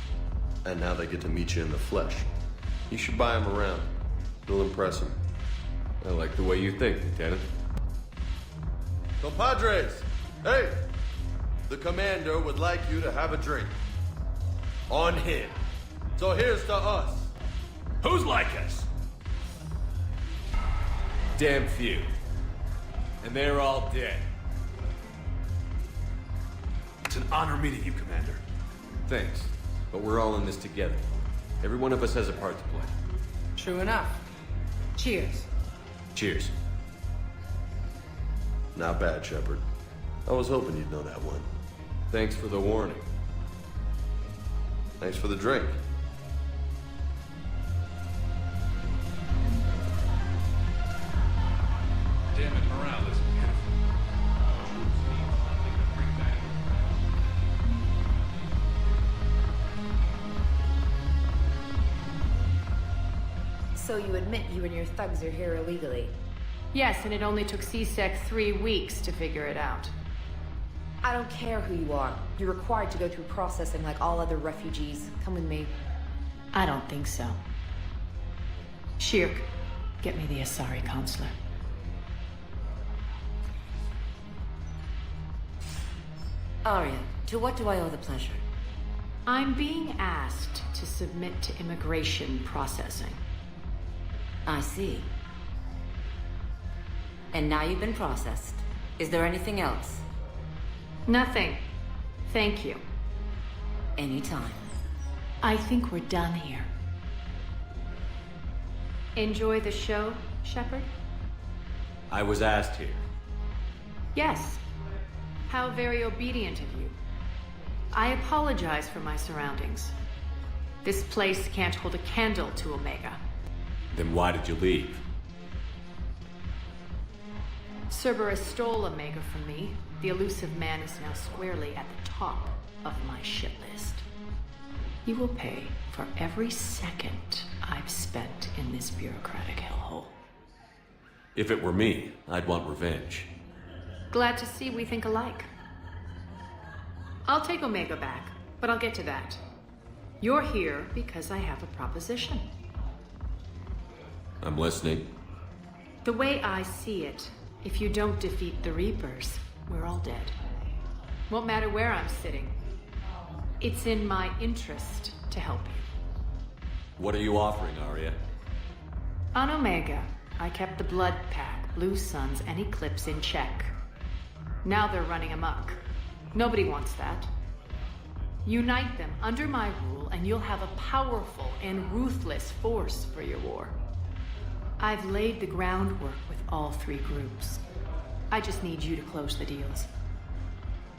[SPEAKER 6] And now they get to meet you in the flesh. You should buy them around. It'll impress them.
[SPEAKER 2] I like the way you think, Lieutenant.
[SPEAKER 6] Compadres! Hey! The Commander would like you to have a drink. On him. So here's to us.
[SPEAKER 2] Who's like us? Damn few. And they're all dead.
[SPEAKER 24] It's an honor meeting you, Commander.
[SPEAKER 2] Thanks. But we're all in this together. Every one of us has a part to play.
[SPEAKER 14] True enough. Cheers.
[SPEAKER 2] Cheers.
[SPEAKER 6] Not bad, Shepard. I was hoping you'd know that one.
[SPEAKER 2] Thanks for the warning.
[SPEAKER 6] Thanks for the drink.
[SPEAKER 24] Damn it, morale is pitiful. Troops need something to bring back.
[SPEAKER 11] So you admit you and your thugs are here illegally?
[SPEAKER 13] Yes, and it only took C-Sec 3 weeks to figure it out.
[SPEAKER 11] I don't care who you are. You're required to go through processing like all other refugees. Come with me.
[SPEAKER 13] I don't think so. Shirk, get me the Asari consular.
[SPEAKER 10] Arya, to what do I owe the pleasure?
[SPEAKER 13] I'm being asked to submit to immigration processing.
[SPEAKER 10] I see. And now you've been processed. Is there anything else?
[SPEAKER 13] Nothing. Thank you.
[SPEAKER 10] Anytime.
[SPEAKER 13] I think we're done here. Enjoy the show, Shepard?
[SPEAKER 2] I was asked here.
[SPEAKER 13] Yes. How very obedient of you. I apologize for my surroundings. This place can't hold a candle to Omega.
[SPEAKER 2] Then why did you leave?
[SPEAKER 13] Cerberus stole Omega from me. The elusive man is now squarely at the top of my shit list. You will pay for every second I've spent in this bureaucratic hellhole.
[SPEAKER 2] If it were me, I'd want revenge.
[SPEAKER 13] Glad to see we think alike. I'll take Omega back, but I'll get to that. You're here because I have a proposition.
[SPEAKER 2] I'm listening.
[SPEAKER 13] The way I see it, if you don't defeat the Reapers, we're all dead. Won't matter where I'm sitting. It's in my interest to help you.
[SPEAKER 2] What are you offering, Arya?
[SPEAKER 13] On Omega, I kept the Blood Pack, Blue Suns, and Eclipse in check. Now they're running amok. Nobody wants that. Unite them under my rule, and you'll have a powerful and ruthless force for your war. I've laid the groundwork with all three groups. I just need you to close the deals.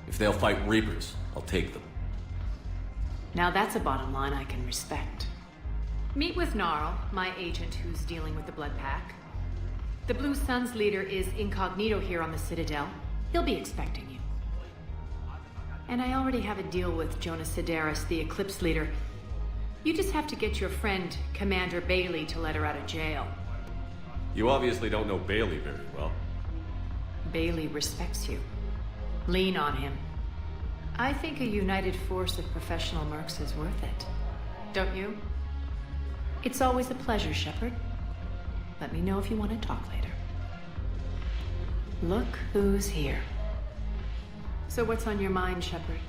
[SPEAKER 2] If they'll fight Reapers, I'll take them.
[SPEAKER 13] Now that's a bottom line I can respect. Meet with Gnarl, my agent who's dealing with the Blood Pack. The Blue Suns leader is incognito here on the Citadel. He'll be expecting you. And I already have a deal with Jonas Sidaris, the Eclipse leader. You just have to get your friend, Commander Bailey, to let her out of jail.
[SPEAKER 2] You obviously don't know Bailey very well.
[SPEAKER 13] Bailey respects you. Lean on him. I think a united force of professional mercs is worth it. Don't you? It's always a pleasure, Shepard. Let me know if you want to talk later. Look who's here. So what's on your mind, Shepard?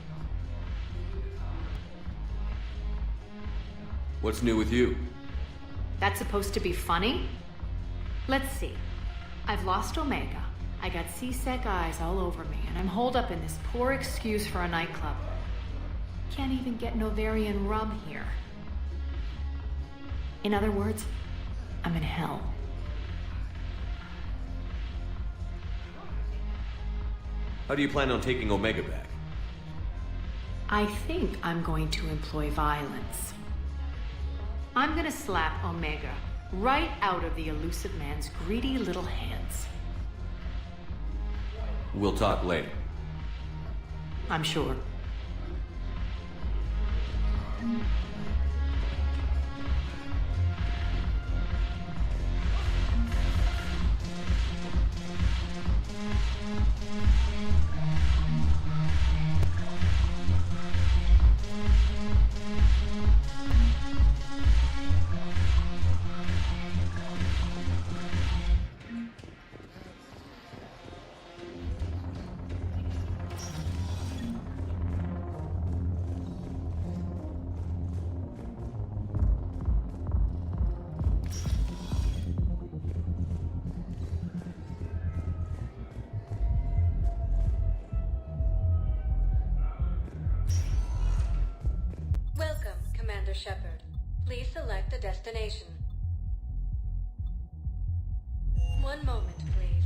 [SPEAKER 2] What's new with you?
[SPEAKER 13] That's supposed to be funny? Let's see. I've lost Omega. I got C-Sec eyes all over me, and I'm holed up in this poor excuse for a nightclub. Can't even get Novarian rum here. In other words, I'm in hell.
[SPEAKER 2] How do you plan on taking Omega back?
[SPEAKER 13] I think I'm going to employ violence. I'm gonna slap Omega right out of the elusive man's greedy little hands.
[SPEAKER 2] We'll talk later.
[SPEAKER 13] I'm sure.
[SPEAKER 1] Shepard. Please select a destination. One moment, please.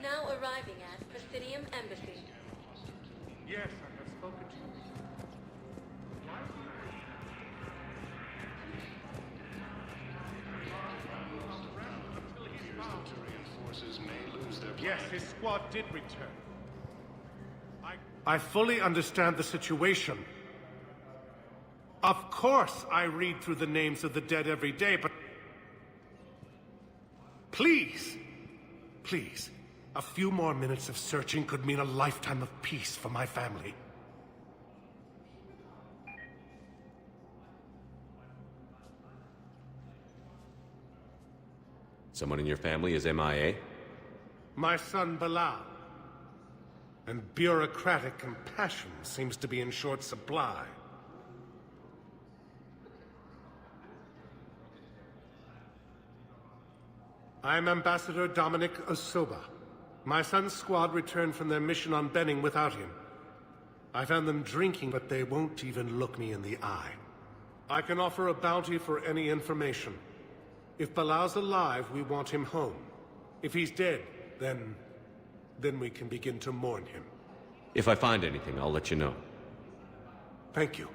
[SPEAKER 1] Now arriving at Presidium Embassy.
[SPEAKER 5] Yes, I have spoken to you. Yes, his squad did return. I fully understand the situation. Of course I read through the names of the dead every day, but... Please, please. A few more minutes of searching could mean a lifetime of peace for my family.
[SPEAKER 2] Someone in your family is MIA?
[SPEAKER 5] My son Bilal. And bureaucratic compassion seems to be in short supply. I'm Ambassador Dominic Osoba. My son's squad returned from their mission on Benning without him. I found them drinking, but they won't even look me in the eye. I can offer a bounty for any information. If Bilal's alive, we want him home. If he's dead, then we can begin to mourn him.
[SPEAKER 2] If I find anything, I'll let you know.
[SPEAKER 5] Thank you.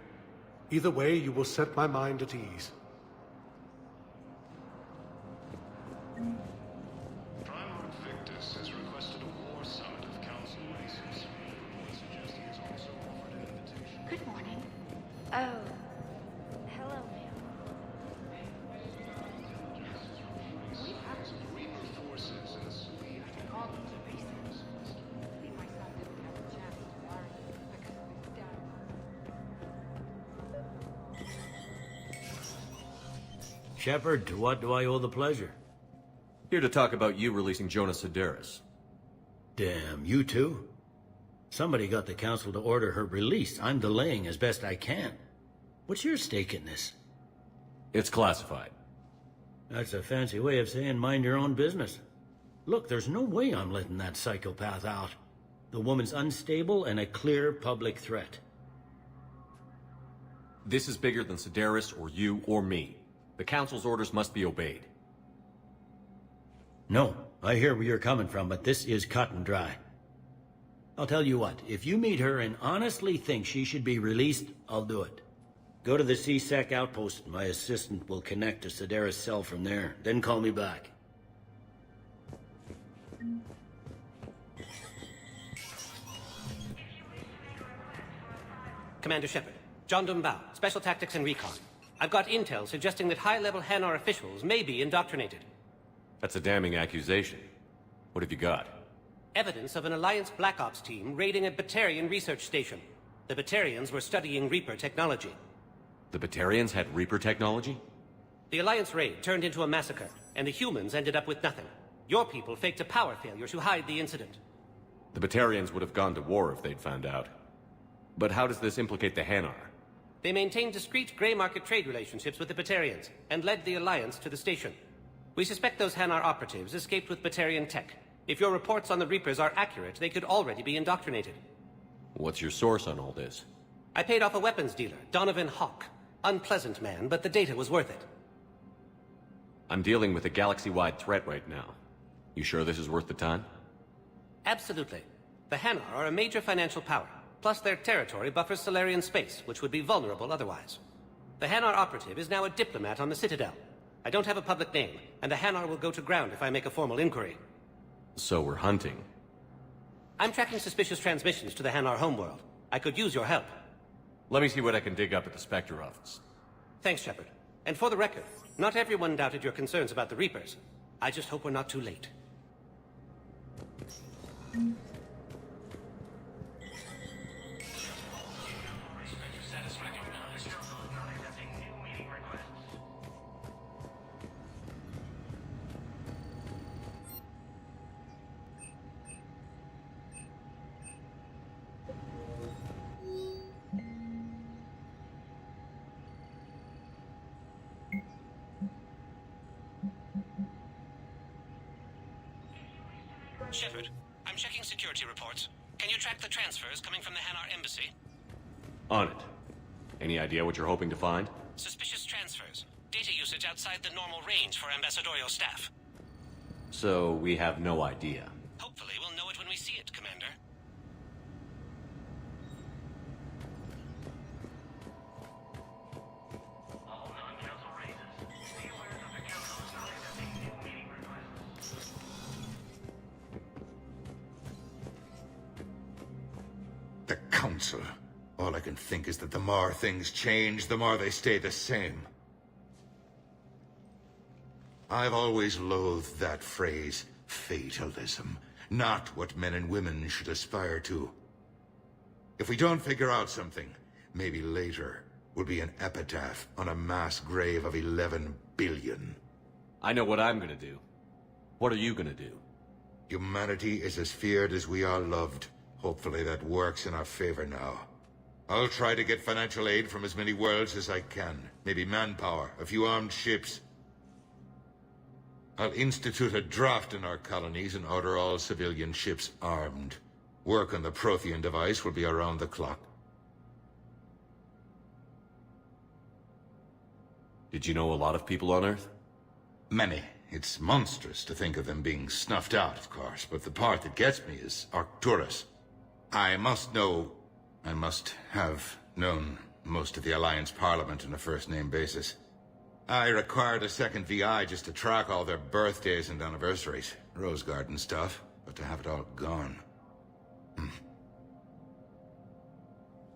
[SPEAKER 5] Either way, you will set my mind at ease.
[SPEAKER 3] Primarch Victus has requested a war summit of council races. Reports suggest he has also offered an invitation.
[SPEAKER 11] Good morning. Oh. Hello, ma'am.
[SPEAKER 3] Reaper forces and Swede.
[SPEAKER 11] All these reasons. Me, myself, didn't have a chance to learn because of his death.
[SPEAKER 7] Shepard, to what do I owe the pleasure?
[SPEAKER 2] Here to talk about you releasing Jonas Sedaris.
[SPEAKER 7] Damn, you too? Somebody got the council to order her release. I'm delaying as best I can. What's your stake in this?
[SPEAKER 2] It's classified.
[SPEAKER 7] That's a fancy way of saying mind your own business. Look, there's no way I'm letting that psychopath out. The woman's unstable and a clear public threat.
[SPEAKER 2] This is bigger than Sedaris or you or me. The council's orders must be obeyed.
[SPEAKER 7] No, I hear where you're coming from, but this is cut and dry. I'll tell you what, if you meet her and honestly think she should be released, I'll do it. Go to the C-Sec outpost. My assistant will connect to Sedaris' cell from there. Then call me back.
[SPEAKER 9] Commander Shepard, John Dumbao, Special Tactics and Recon. I've got intel suggesting that high-level Hanar officials may be indoctrinated.
[SPEAKER 2] That's a damning accusation. What have you got?
[SPEAKER 9] Evidence of an Alliance Black Ops team raiding a Batarian research station. The Batarians were studying Reaper technology.
[SPEAKER 2] The Batarians had Reaper technology?
[SPEAKER 9] The Alliance raid turned into a massacre, and the humans ended up with nothing. Your people faked a power failure to hide the incident.
[SPEAKER 2] The Batarians would have gone to war if they'd found out. But how does this implicate the Hanar?
[SPEAKER 9] They maintained discreet gray market trade relationships with the Batarians, and led the Alliance to the station. We suspect those Hanar operatives escaped with Batarian tech. If your reports on the Reapers are accurate, they could already be indoctrinated.
[SPEAKER 2] What's your source on all this?
[SPEAKER 9] I paid off a weapons dealer, Donovan Hawk. Unpleasant man, but the data was worth it.
[SPEAKER 2] I'm dealing with a galaxy-wide threat right now. You sure this is worth the time?
[SPEAKER 9] Absolutely. The Hanar are a major financial power. Plus their territory buffers Solarian space, which would be vulnerable otherwise. The Hanar operative is now a diplomat on the Citadel. I don't have a public name, and the Hanar will go to ground if I make a formal inquiry.
[SPEAKER 2] So we're hunting.
[SPEAKER 9] I'm tracking suspicious transmissions to the Hanar homeworld. I could use your help.
[SPEAKER 2] Let me see what I can dig up at the Spectre office.
[SPEAKER 9] Thanks, Shepard. And for the record, not everyone doubted your concerns about the Reapers. I just hope we're not too late. Shepard, I'm checking security reports. Can you track the transfers coming from the Hanar embassy?
[SPEAKER 2] On it. Any idea what you're hoping to find?
[SPEAKER 9] Suspicious transfers. Data usage outside the normal range for ambassadorial staff.
[SPEAKER 2] So we have no idea.
[SPEAKER 9] Hopefully we'll know it when we see it, Commander.
[SPEAKER 20] The Council. All I can think is that the more things change, the more they stay the same. I've always loathed that phrase, fatalism. Not what men and women should aspire to. If we don't figure out something, maybe later will be an epitaph on a mass grave of 11 billion.
[SPEAKER 2] I know what I'm gonna do. What are you gonna do?
[SPEAKER 20] Humanity is as feared as we are loved. Hopefully that works in our favor now. I'll try to get financial aid from as many worlds as I can. Maybe manpower, a few armed ships. I'll institute a draft in our colonies and order all civilian ships armed. Work on the Prothean device will be around the clock.
[SPEAKER 2] Did you know a lot of people on Earth?
[SPEAKER 20] Many. It's monstrous to think of them being snuffed out, of course, but the part that gets me is Arcturus. I must have known most of the Alliance Parliament on a first-name basis. I required a second VI just to track all their birthdays and anniversaries. Rose Garden stuff, but to have it all gone.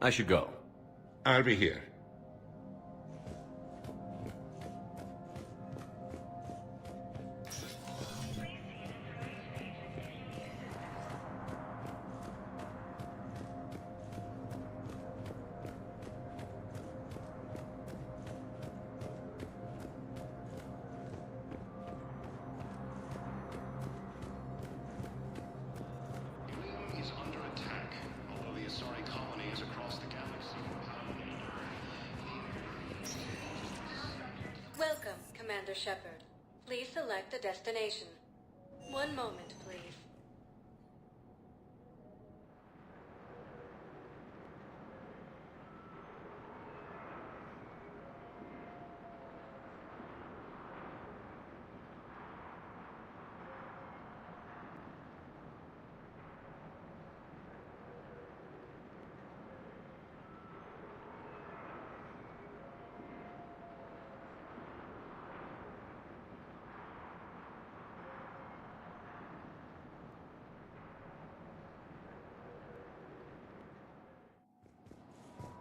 [SPEAKER 2] I should go.
[SPEAKER 20] I'll be here.
[SPEAKER 3] Is under attack, although the Asari colony is across the galaxy.
[SPEAKER 17] Welcome, Commander Shepard. Please select a destination. One moment, please.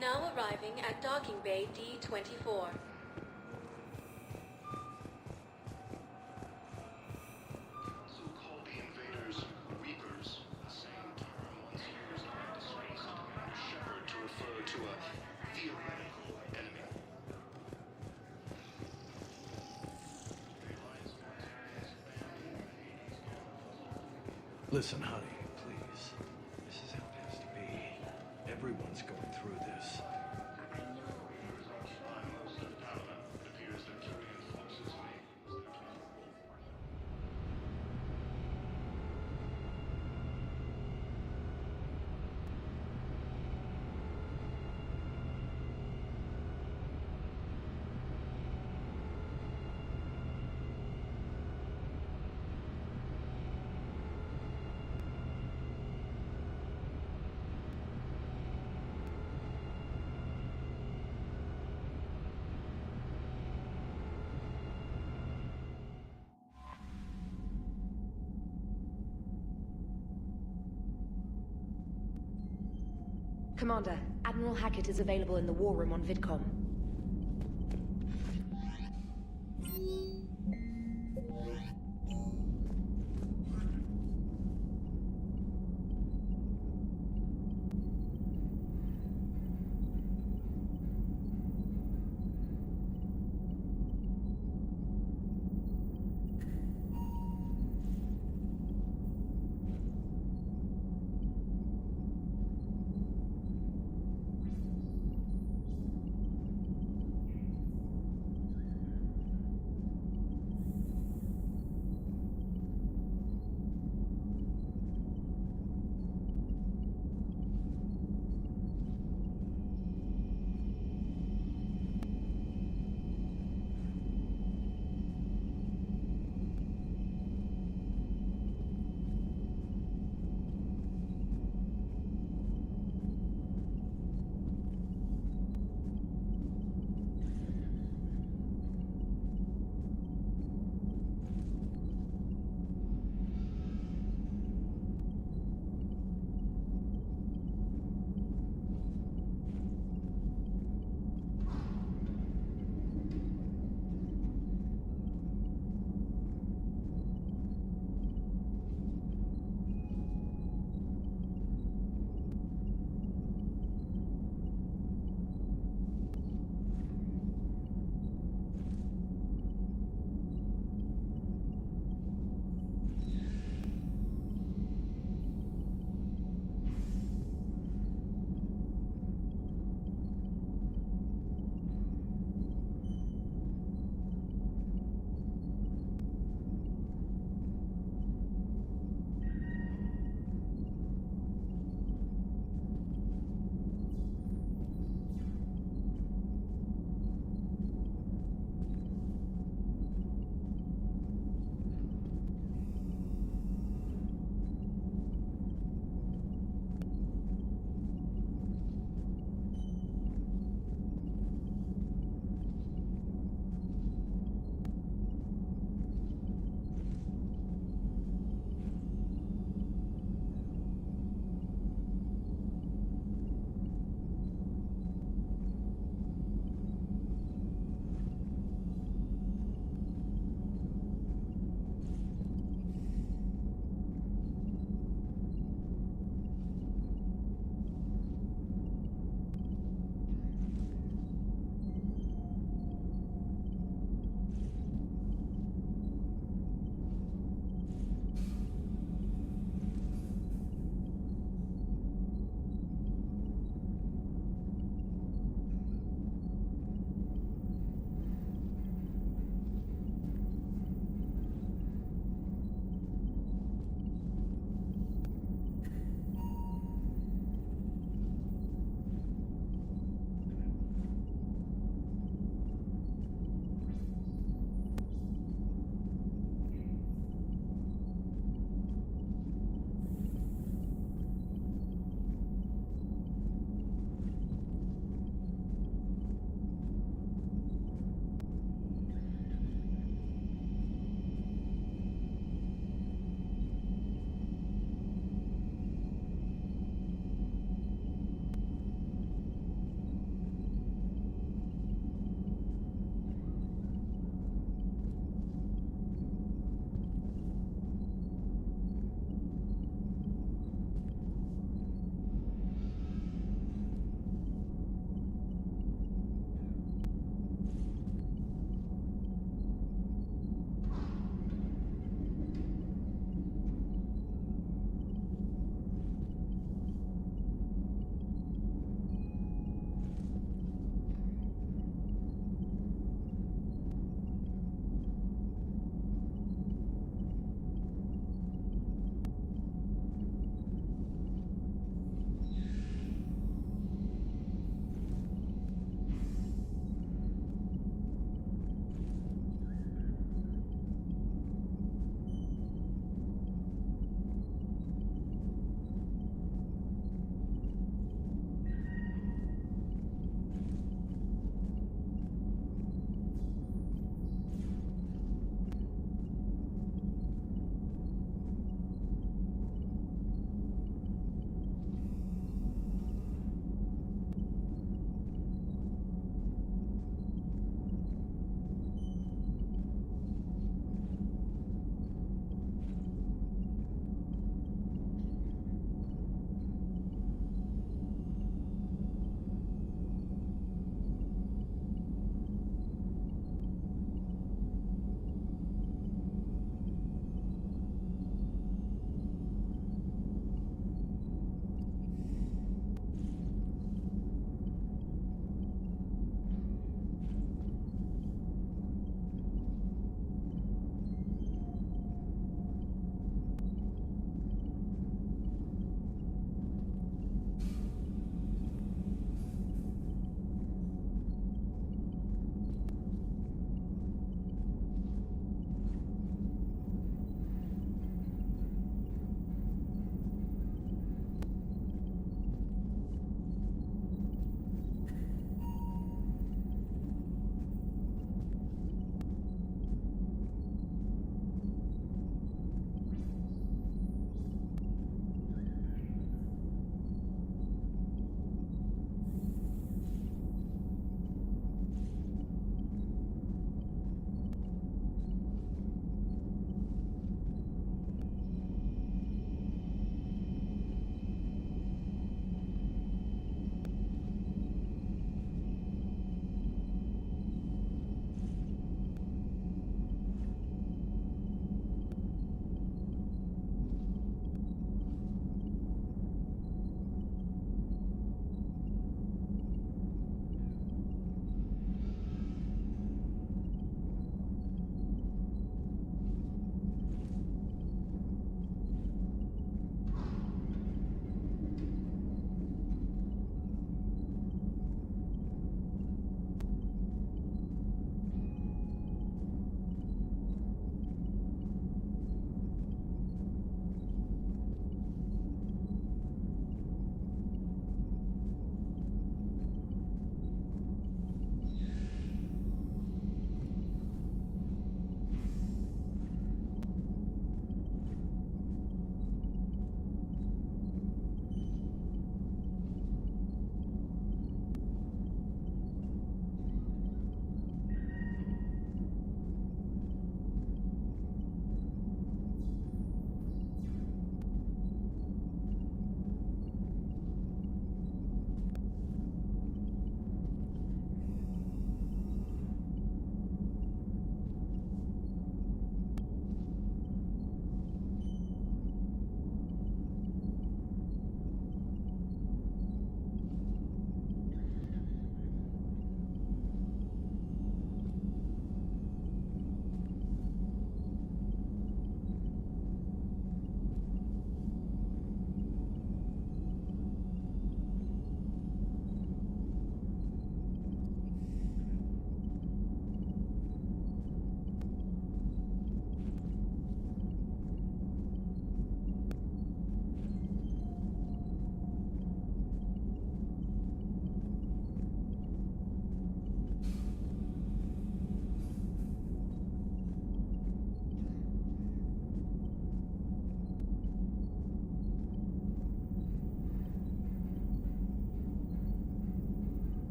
[SPEAKER 17] Now arriving at Docking Bay D-24.
[SPEAKER 3] Also called the invaders Reapers, the same term once used by disgraced Commander Shepard to refer to a theoretical enemy.
[SPEAKER 24] Listen, honey, please. This is how it has to be. Everyone's going through this.
[SPEAKER 12] Commander, Admiral Hackett is available in the war room on VidCom.